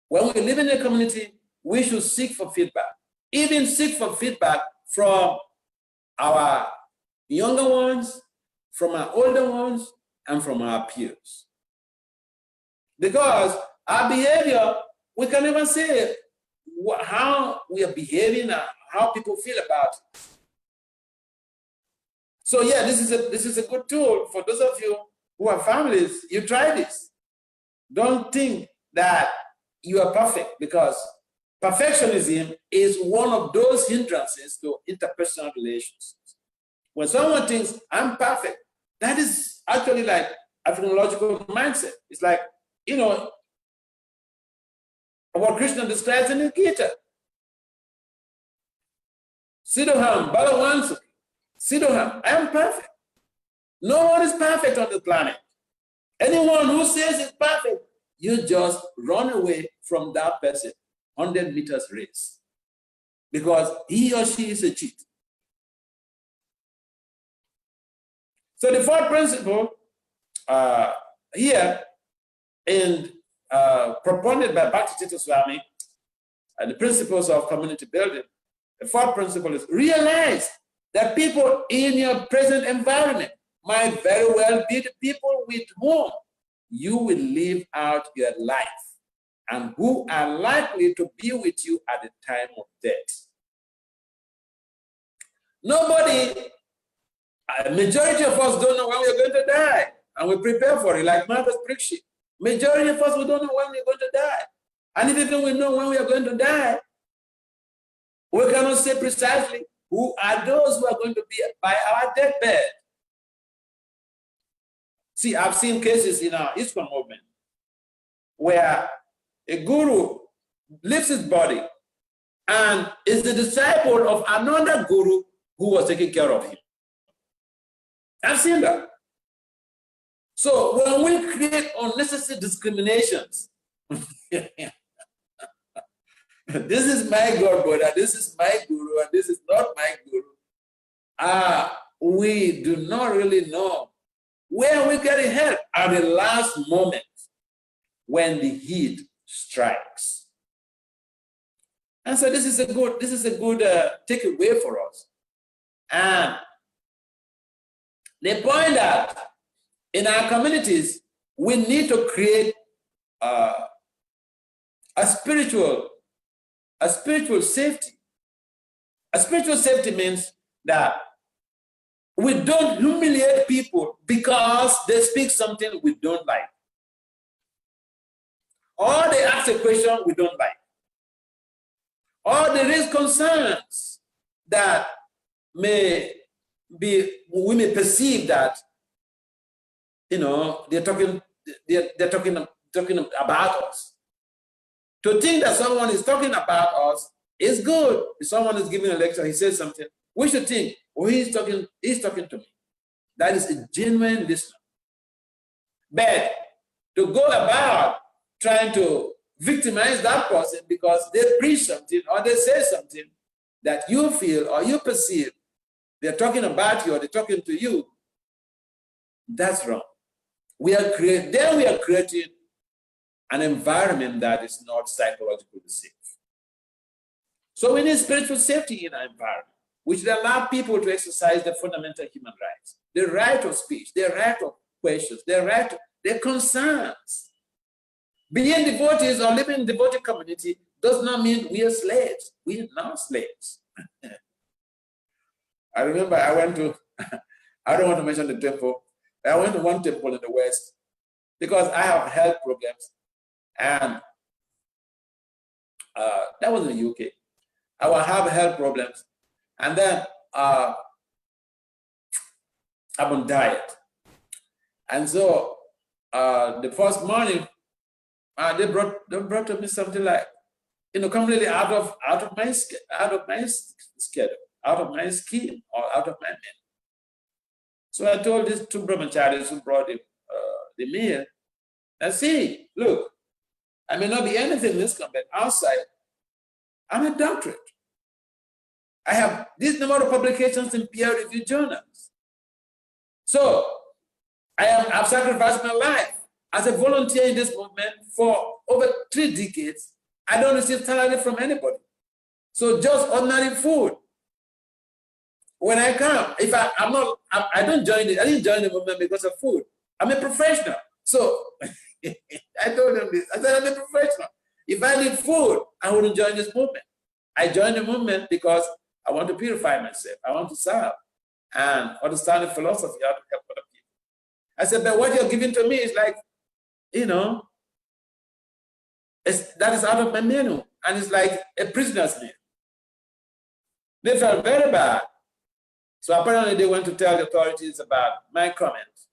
When we live in a community, we should seek for feedback. Even seek for feedback from our younger ones, from our older ones, and from our peers. Because our behavior, we can never say how we are behaving and how people feel about it. So yeah, this is a good tool for those of you who have families. You try this. Don't think that you are perfect, because perfectionism is one of those hindrances to interpersonal relationships. When someone thinks, I'm perfect, that is actually like a phenological mindset. It's like, what Krishna describes in the Gita. Siddham, Balawansu, Siddham, I am perfect. No one is perfect on the planet. Anyone who says it's perfect, you just run away from that person 100 meters race, because he or she is a cheat. So the fourth principle here, and propounded by Bhakti Swami, and the principles of community building, the fourth principle is realize that people in your present environment might very well be the people with whom you will live out your life and who are likely to be with you at the time of death. Nobody, a majority of us don't know when we're going to die, and we prepare for it, like Marcus Prikshi. Majority of us, we don't know when we're going to die. And even we know when we are going to die, we cannot say precisely who are those who are going to be by our deathbed. See, I've seen cases in our ISKCON movement where a guru leaves his body and is the disciple of another guru who was taking care of him. I've seen that. So when we create unnecessary discriminations, this is my God, brother, this is my guru, and this is not my guru, we do not really know where we get help at the last moment when the heat strikes. And so this is a good takeaway for us. And they point out in our communities, we need to create a spiritual a spiritual safety. A spiritual safety means that we don't humiliate people because they speak something we don't like, or they ask a question we don't like, or there is concerns that we may perceive that, they're talking about us. To think that someone is talking about us is good. If someone is giving a lecture, he says something, we should think, oh, he's talking to me. That is a genuine listener. But to go about trying to victimize that person because they preach something or they say something that you feel or you perceive they're talking about you or they're talking to you, that's wrong. We are creating an environment that is not psychologically safe. So we need spiritual safety in our environment, which will allow people to exercise their fundamental human rights, the right of speech, their right of questions, their concerns. Being devotees or living in the devotee community does not mean we are slaves. We are not slaves. I remember I went to, I don't want to mention the temple. I went to one temple in the West because I have health problems. And that was in the UK. I will have health problems. And then I'm on diet. And so the first morning, they brought to me something like, completely out of my schedule, out of my skin, or out of my meal. So I told these two brahmacharis who brought the meal, I see, look, I may not be anything in this company outside. I'm a doctorate. I have this number of publications in peer-reviewed journals. So I've sacrificed my life as a volunteer in this movement for over 3 decades. I don't receive salary from anybody. So just ordinary food. When I come, if I didn't join the movement because of food. I'm a professional. So I told them this. I said, I'm a professional. If I need food, I wouldn't join this movement. I joined the movement because I want to purify myself. I want to serve and understand the philosophy, how to help other people. I said, but what you're giving to me is like, that is out of my menu. And it's like a prisoner's meal. They felt very bad. So apparently they went to tell the authorities about my comments.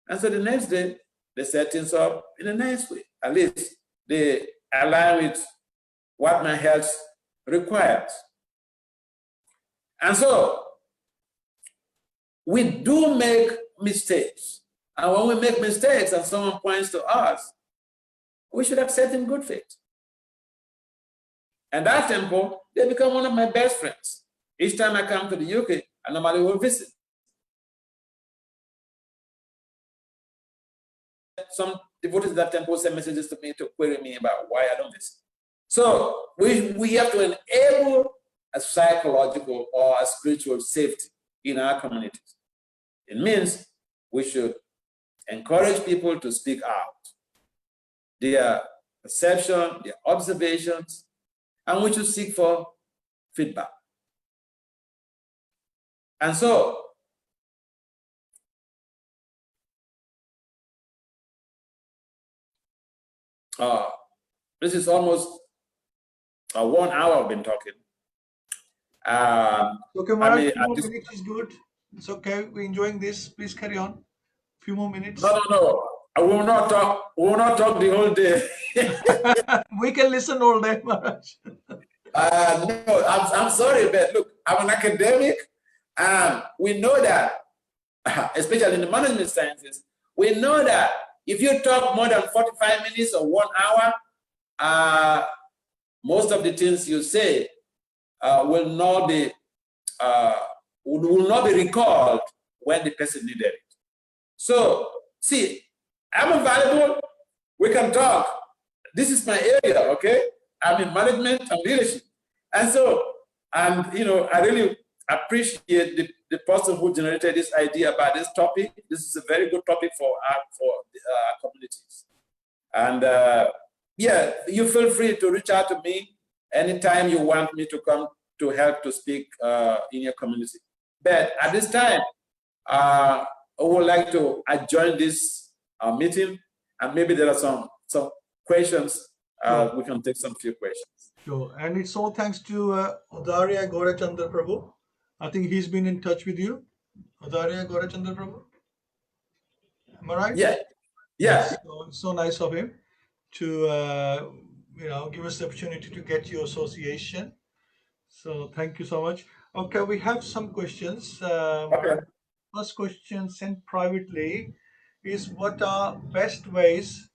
And so the next day, they set things up in a nice way. At least they align with what my health requires. And so we do make mistakes. And when we make mistakes and someone points to us, we should accept in good faith. And that temple, they become one of my best friends. Each time I come to the UK, I normally will visit. Some devotees at that temple send messages to me to query me about why I don't visit. So we have to enable a psychological or a spiritual safety in our communities. It means we should encourage people to speak out their perception, their observations, and we should seek for feedback. And so, this is almost 1 hour I've been talking. Okay, Maharaj, a few more minutes is good. It's okay. We're enjoying this. Please carry on. A few more minutes. No. I will not talk. We will not talk the whole day. We can listen all day, Maharaj. No, I'm sorry, but look, I'm an academic. We know that, especially in the management sciences, we know that if you talk more than 45 minutes or 1 hour, most of the things you say will not be recalled when the person needed it. So, see, I'm available. We can talk. This is my area, okay? I'm in management and leadership. And so, I really appreciate the person who generated this idea about this topic. This is a very good topic for our communities. And yeah, you feel free to reach out to me anytime you want me to come to help to speak in your community. But at this time, I would like to adjourn this meeting, and maybe there are some questions. Sure. We can take some few questions. Sure. And it's all thanks to Udarya Gorachandra Prabhu. I think he's been in touch with you. Udarya Gorachandra Prabhu. Am I right? Yeah. Yes. So it's so nice of him to give us the opportunity to get your association. So thank you so much. Okay, we have some questions. Okay. First question sent privately is, what are best ways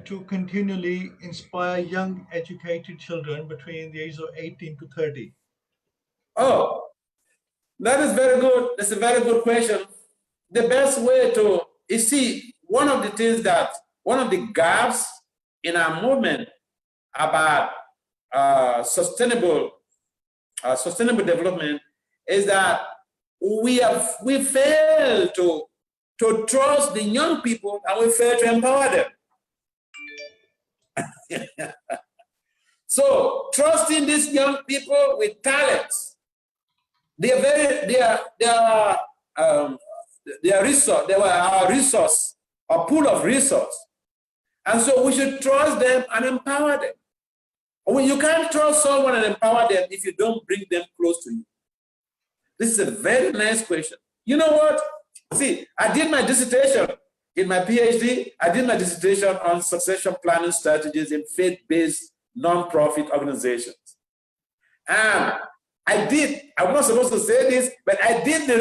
to continually inspire young educated children between the age of 18 to 30? Oh, that is very good. That's a very good question. The best way to, you see, one of the gaps in our movement about sustainable development is that we fail to trust the young people, and we fail to empower them. So trusting these young people with talents, they are our resource, a pool of resource, and so we should trust them and empower them. You can't trust someone and empower them if you don't bring them close to you. This is a very nice question. You know what? See, I did my dissertation in my PhD. I did my dissertation on succession planning strategies in faith-based non-profit organizations. And I'm not supposed to say this, but I did the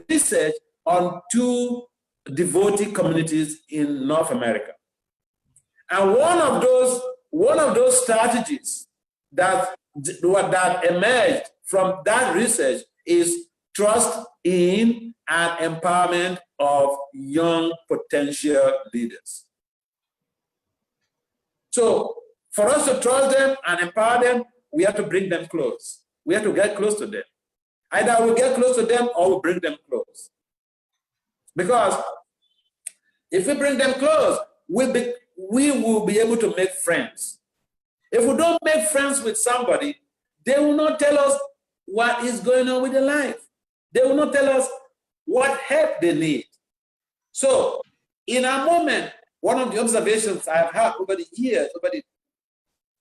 research on 2 devotee communities in North America. And one of those strategies that emerged from that research is trust in and empowerment of young potential leaders. So for us to trust them and empower them, we have to bring them close. We have to get close to them. Either we get close to them or we bring them close. Because if we bring them close, we will be able to make friends. If we don't make friends with somebody, they will not tell us what is going on with their life. They will not tell us what help they need. So in our moment, one of the observations I've had over the years, over the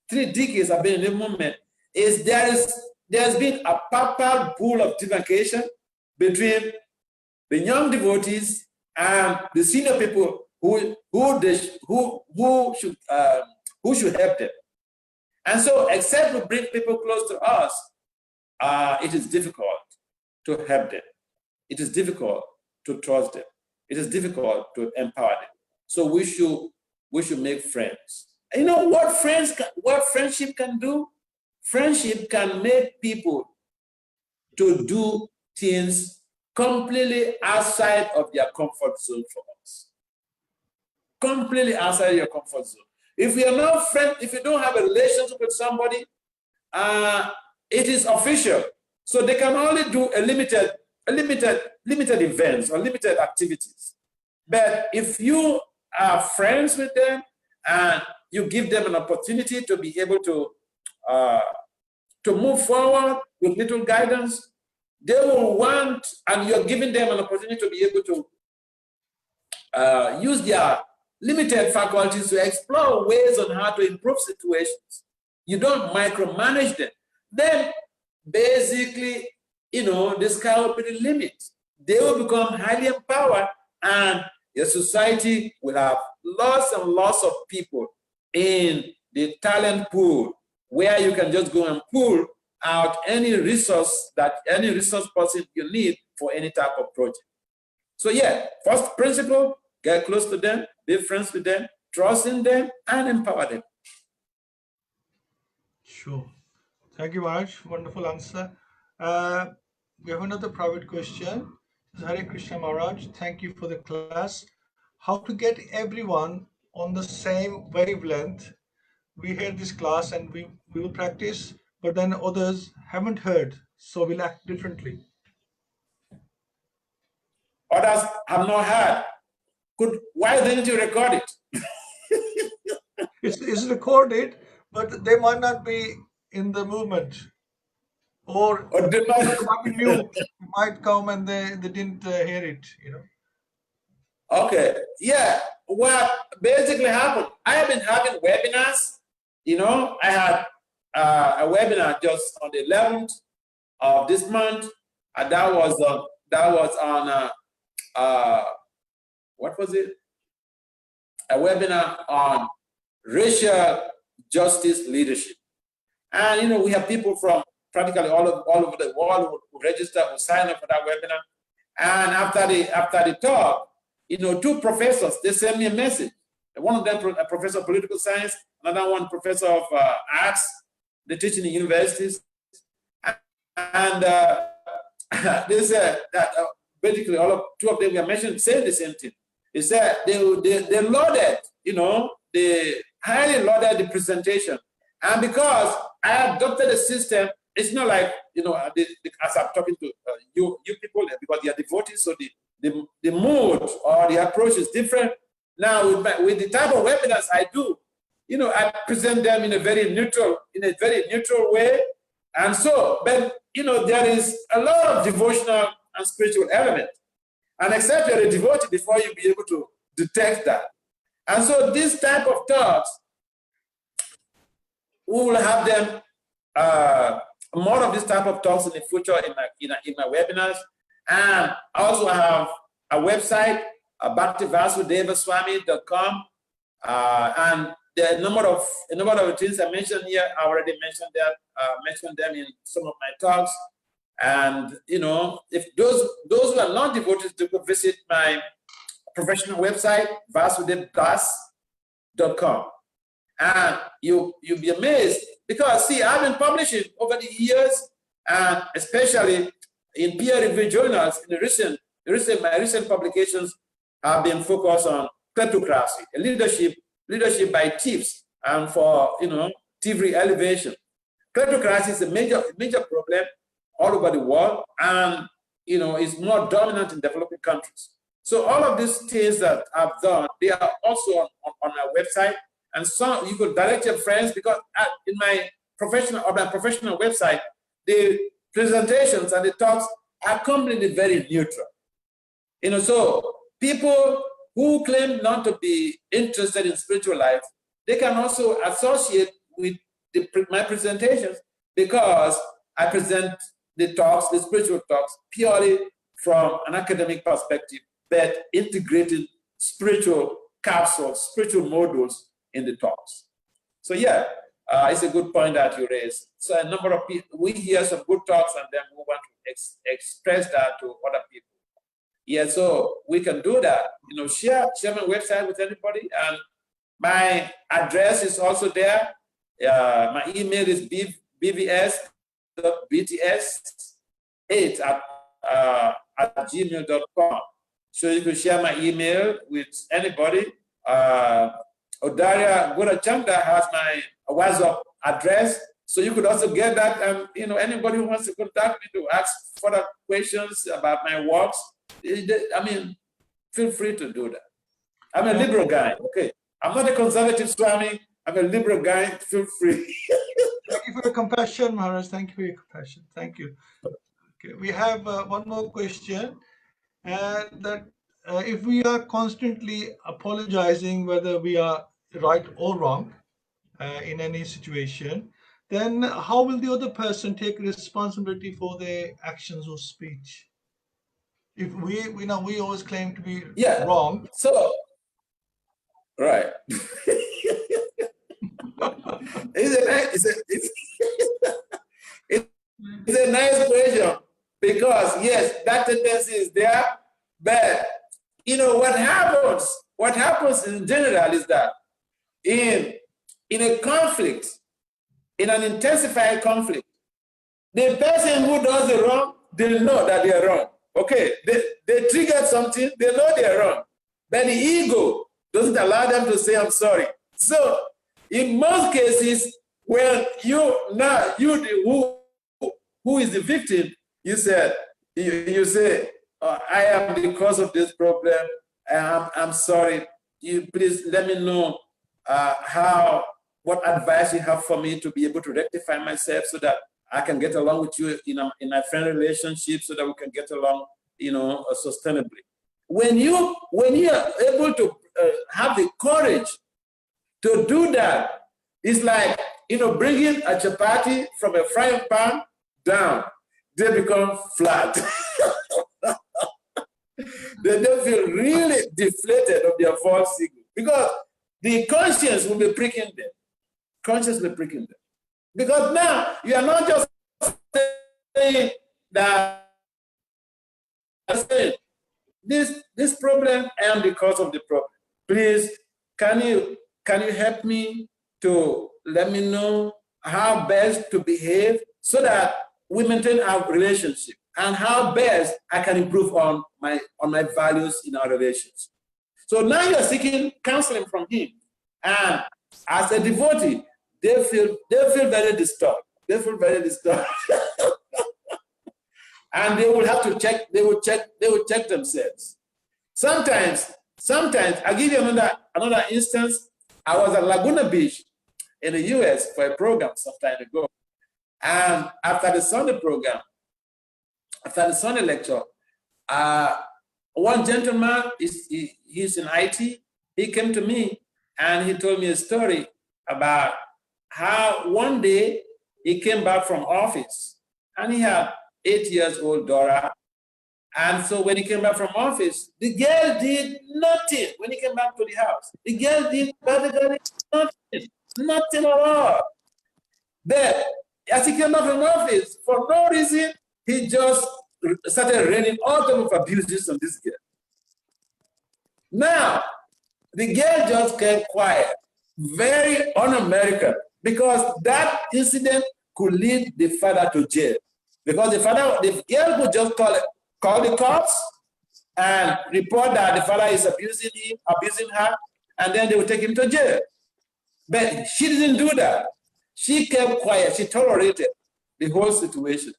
3 decades I've been in the movement, is there's been a palpable pool of demarcation between the young devotees and the senior people who should help them. And so, except to bring people close to us, it is difficult to help them. It is difficult to trust them. It is difficult to empower them. So we should make friends. And you know what friendship can do? Friendship can make people to do things completely outside of their comfort zone for us. Completely outside your comfort zone. If you are not friends, if you don't have a relationship with somebody, it is official. So they can only do a limited events or limited activities. But if you are friends with them and you give them an opportunity to be able to move forward with little guidance, they will want, and you're giving them an opportunity to be able to use their limited faculties to explore ways on how to improve situations. You don't micromanage them. Then basically, the sky will be the limit. They will become highly empowered, and your society will have lots and lots of people in the talent pool where you can just go and pull out any resource person you need for any type of project. So yeah, first principle, get close to them, be friends with them, trust in them, and empower them. Sure. Thank you, Maharaj. Wonderful answer. We have another private question. Hare Krishna Maharaj, thank you for the class. How to get everyone on the same wavelength? We heard this class and we will practice, but then others haven't heard, so we'll act differently. Others have not heard. why didn't you record it? It's recorded, but they might not be in the movement, or Or they might be new, might come and they didn't hear it, you know. Okay, yeah. What basically happened, I have been having webinars. You know, I had a webinar just on the 11th of this month, and that was on what was it? A webinar on racial justice leadership. And you know, we have people from practically all over the world who register, who sign up for that webinar. And after the talk, you know, two professors, they sent me a message. One of them a professor of political science, another one professor of arts. They teach in the universities. And they said that basically two of them were mentioned saying the same thing. They said they lauded, you know, they highly lauded the presentation. And because I adopted a system, it's not like, you know, as I'm talking to you people, because you are devotees, so the mood or the approach is different. Now with the type of webinars I do, you know, I present them in a very neutral way. And so, but you know, there is a lot of devotional and spiritual element. And except you're a devotee before you'll be able to detect that. And so this type of talks, we will have them more of this type of talks in the future in my webinars. And I also have a website, bhaktivasudevaswami.com, and there are a number of things I mentioned here. I already mentioned them in some of my talks. And you know, if those who are not devotees, they could visit my professional website, vasudevdas.com. And you'll be amazed, because see, I've been publishing over the years, and especially in peer-reviewed journals. In my recent publications have been focused on kleptocracy, leadership by thieves, and for, you know, thievery elevation. Kleptocracy is a major problem all over the world, and you know, is more dominant in developing countries. So all of these things that I've done, they are also on our website. And so you could direct your friends, because in my professional website, the presentations and the talks are completely very neutral. You know, so people who claim not to be interested in spiritual life, they can also associate with my presentations, because I present the talks, the spiritual talks, purely from an academic perspective, but integrating spiritual capsules, spiritual modules in the talks. So yeah, it's a good point that you raised. So a number of people, we hear some good talks, and then we want to express that to other people. Yeah, so we can do that. You know, share my website with anybody, and my address is also there. My email is bvs.bts8@gmail.com. So you can share my email with anybody. Odaria Gurachanda has my WhatsApp address, so you could also get that. And you know, anybody who wants to contact me to ask further questions about my works, I mean, feel free to do that. I'm a liberal guy, okay? I'm not a conservative Swami. I'm a liberal guy. Feel free. Thank you for your compassion, Maharaj. Thank you for your compassion. Thank you. Okay, we have one more question, and that if we are constantly apologizing whether we are right or wrong in any situation, then how will the other person take responsibility for their actions or speech? If we know we always claim to be wrong. So, right. It's a nice question, because yes, that tendency is there, but you know what happens in general is that in a conflict, in an intensified conflict, the person who does the wrong, they know that they are wrong. Okay, they triggered something, they know they are wrong, but the ego doesn't allow them to say I'm sorry. So in most cases, when who is the victim, you say, I am the cause of this problem, I'm sorry. You please let me know what advice you have for me to be able to rectify myself so that I can get along with you in my friend relationship, so that we can get along, sustainably. When you are able to have the courage to do that, it's like bringing a chapati from a frying pan down. They become flat. They don't feel really deflated of their false signal, because the conscience will be pricking them. Conscience will be pricking them. Because now you are not just saying that this problem, I am the cause of the problem. Please, can you help me to let me know how best to behave so that we maintain our relationship, and how best I can improve on my values in our relations. So now you're seeking counseling from him, and as a devotee, they feel very disturbed. They feel very disturbed, and they will have to check. They will check themselves. Sometimes I'll give you another instance. I was at Laguna Beach in the US for a program some time ago, and after the Sunday program, after the Sunday lecture, one gentleman, he's in IT, he came to me and he told me a story about how one day he came back from office and he had 8-year-old daughter. And so when he came back from office, the girl did nothing when he came back to the house. The girl did nothing at all. But as he came back from office, for no reason, he just started raining all type of abuses on this girl. Now, the girl just kept quiet, very un-American, because that incident could lead the father to jail. Because the girl would just call the cops and report that the father is abusing her, and then they would take him to jail. But she didn't do that. She kept quiet. She tolerated the whole situation.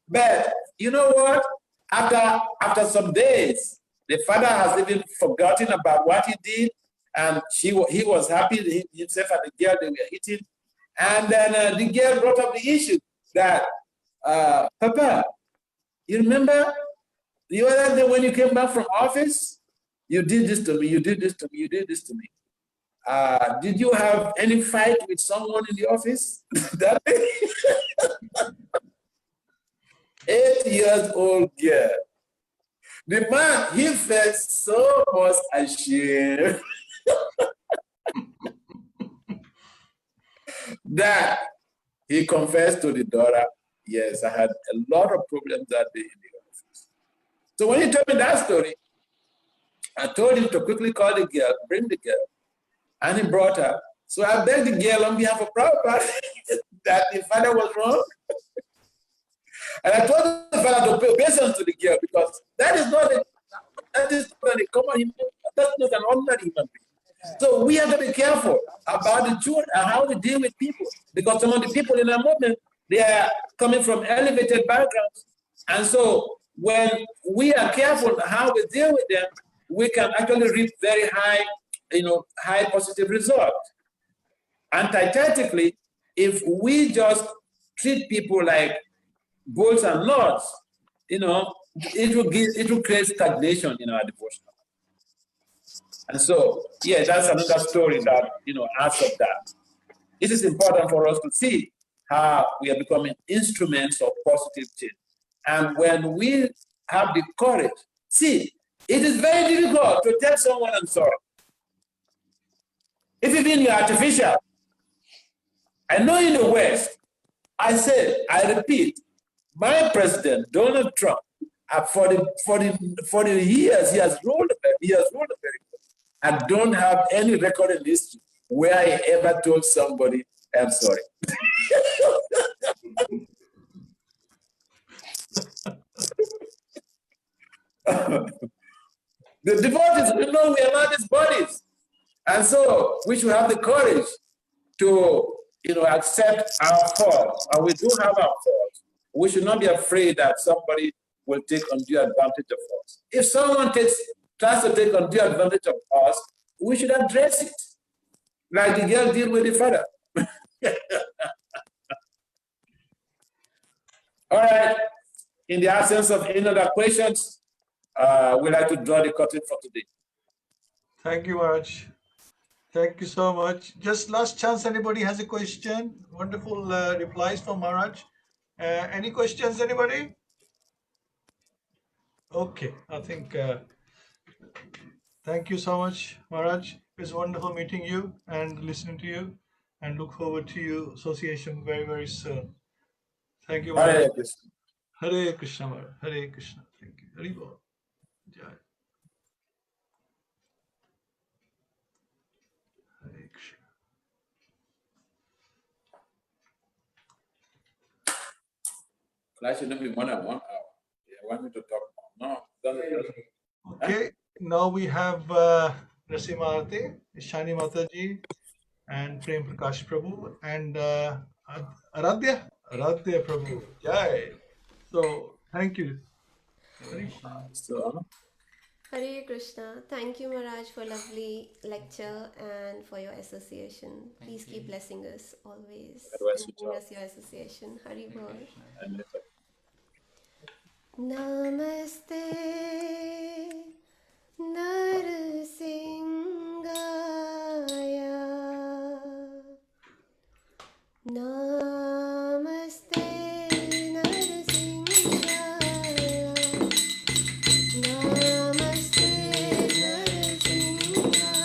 But you know what? After some days, the father has even forgotten about what he did, and he was happy himself and the girl they were eating. And then the girl brought up the issue that, Papa, you remember the other day when you came back from office, you did this to me, you did this to me, you did this to me. Did you have any fight with someone in the office that day? 8-year-old girl. The man, he felt so much ashamed that he confessed to the daughter, yes, I had a lot of problems that day in the office. So when he told me that story, I told him to quickly call the girl, bring the girl, and he brought her. So I begged the girl on behalf of Prabhupada that the father was wrong. And I told the father to pay obeisance to the girl, because that is not a common human, that's not an ordinary human being. So we have to be careful about the truth and how we deal with people, because some of the people in our movement, they are coming from elevated backgrounds. And so when we are careful how we deal with them, we can actually reap very high, high positive results. Antithetically, if we just treat people like bolts and nuts, it will create stagnation in our devotion. And so, yeah, that's another story that, adds up that. It is important for us to see how we are becoming instruments of positive change. And when we have the courage, see, it is very difficult to tell someone I'm sorry. If even you're artificial, I know in the West, I repeat, my president, Donald Trump, for the years he has ruled America, I don't have any record in history where I ever told somebody, I'm sorry. The devotees, we know we are not these bodies. And so we should have the courage to, accept our faults. And we do have our faults. We should not be afraid that somebody will take undue advantage of us. If someone takes tries to take undue advantage of us, we should address it. Like the girl deal with the father. All right. In the absence of any other questions, we'd like to draw the curtain for today. Thank you, Maharaj. Thank you so much. Just last chance, anybody has a question? Wonderful replies from Maharaj. Any questions, anybody? Okay, I think, thank you so much, Maharaj. It's wonderful meeting you and listening to you, and look forward to your association very, very soon. Thank you, Maharaj. Hare Krishna. Hare Krishna, Maharaj. Hare Krishna. Thank you. Hari Bol. Jai. Hare Krishna. Class should not be more than 1 hour. Yeah, I want me to talk more. No, don't. Okay, now we have Rasimarte, Shani Mataji, and Prem Prakash Prabhu, and Aradhya Prabhu. Jai. So, thank you. So, Hare Krishna. Thank you, Maharaj, for lovely lecture and for your association. Please keep blessing us always. Otherwise, And bring us your association. Hari Bol. and Namaste Narasimhaya. Namaste Narasimhaya. Namaste Narasimhaya.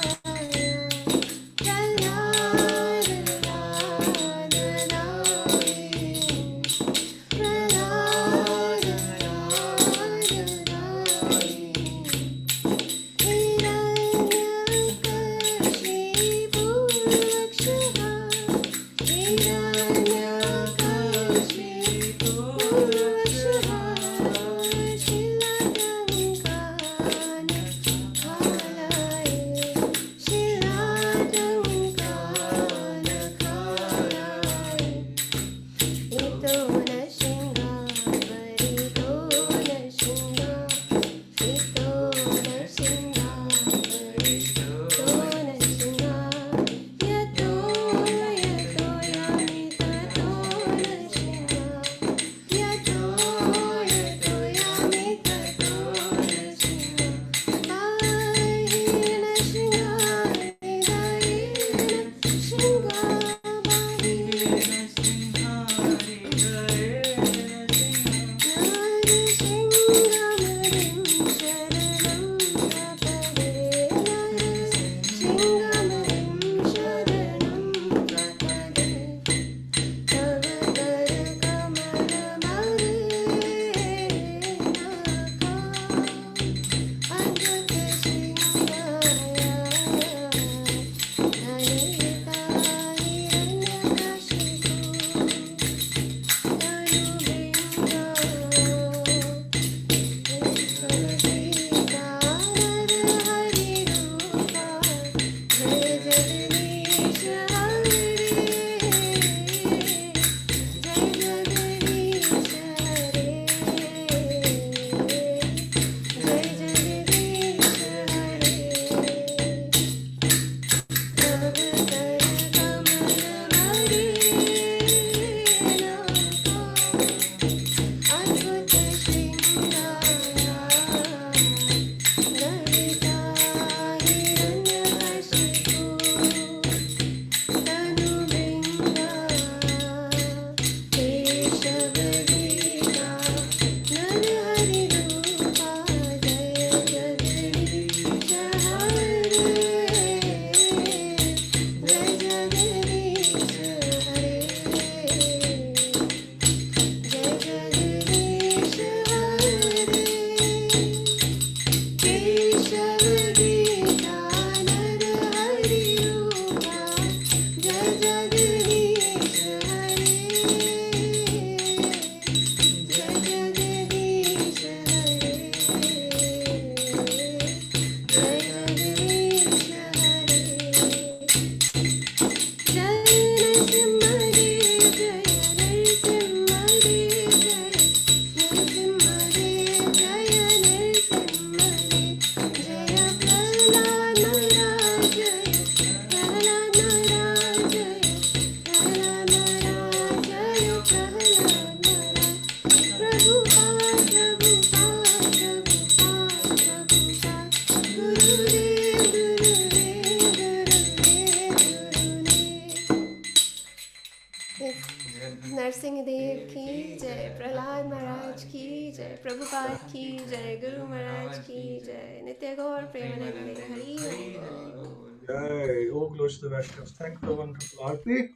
Narsingh Dev ki jai, Prahlad Maharaj ki jai, Prabhupada ki jai, Guru Maharaj ki jai, Nitya Gaur Premanande, Hari Hari Bol. Yay, all glories to the Vaishnavas. Thanks for the wonderful Aarti.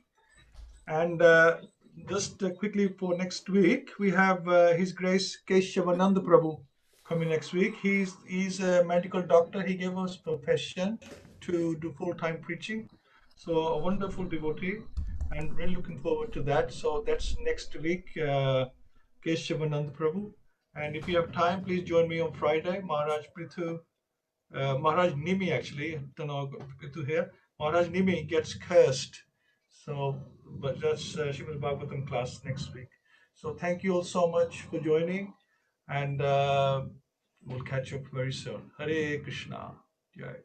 And just quickly for next week, we have His Grace Keshavananda Prabhu coming next week. He's a medical doctor. He gave us profession to do full-time preaching. So a wonderful devotee, and really looking forward to that. So that's next week, Keshavananda Prabhu. And if you have time, please join me on Friday. Maharaj Prithu, Maharaj Nimi actually, I don't know Prithu here. Maharaj Nimi gets cursed. So, but that's Srimad Bhagavatam class next week. So thank you all so much for joining, and we'll catch up very soon. Hare Krishna. Jai.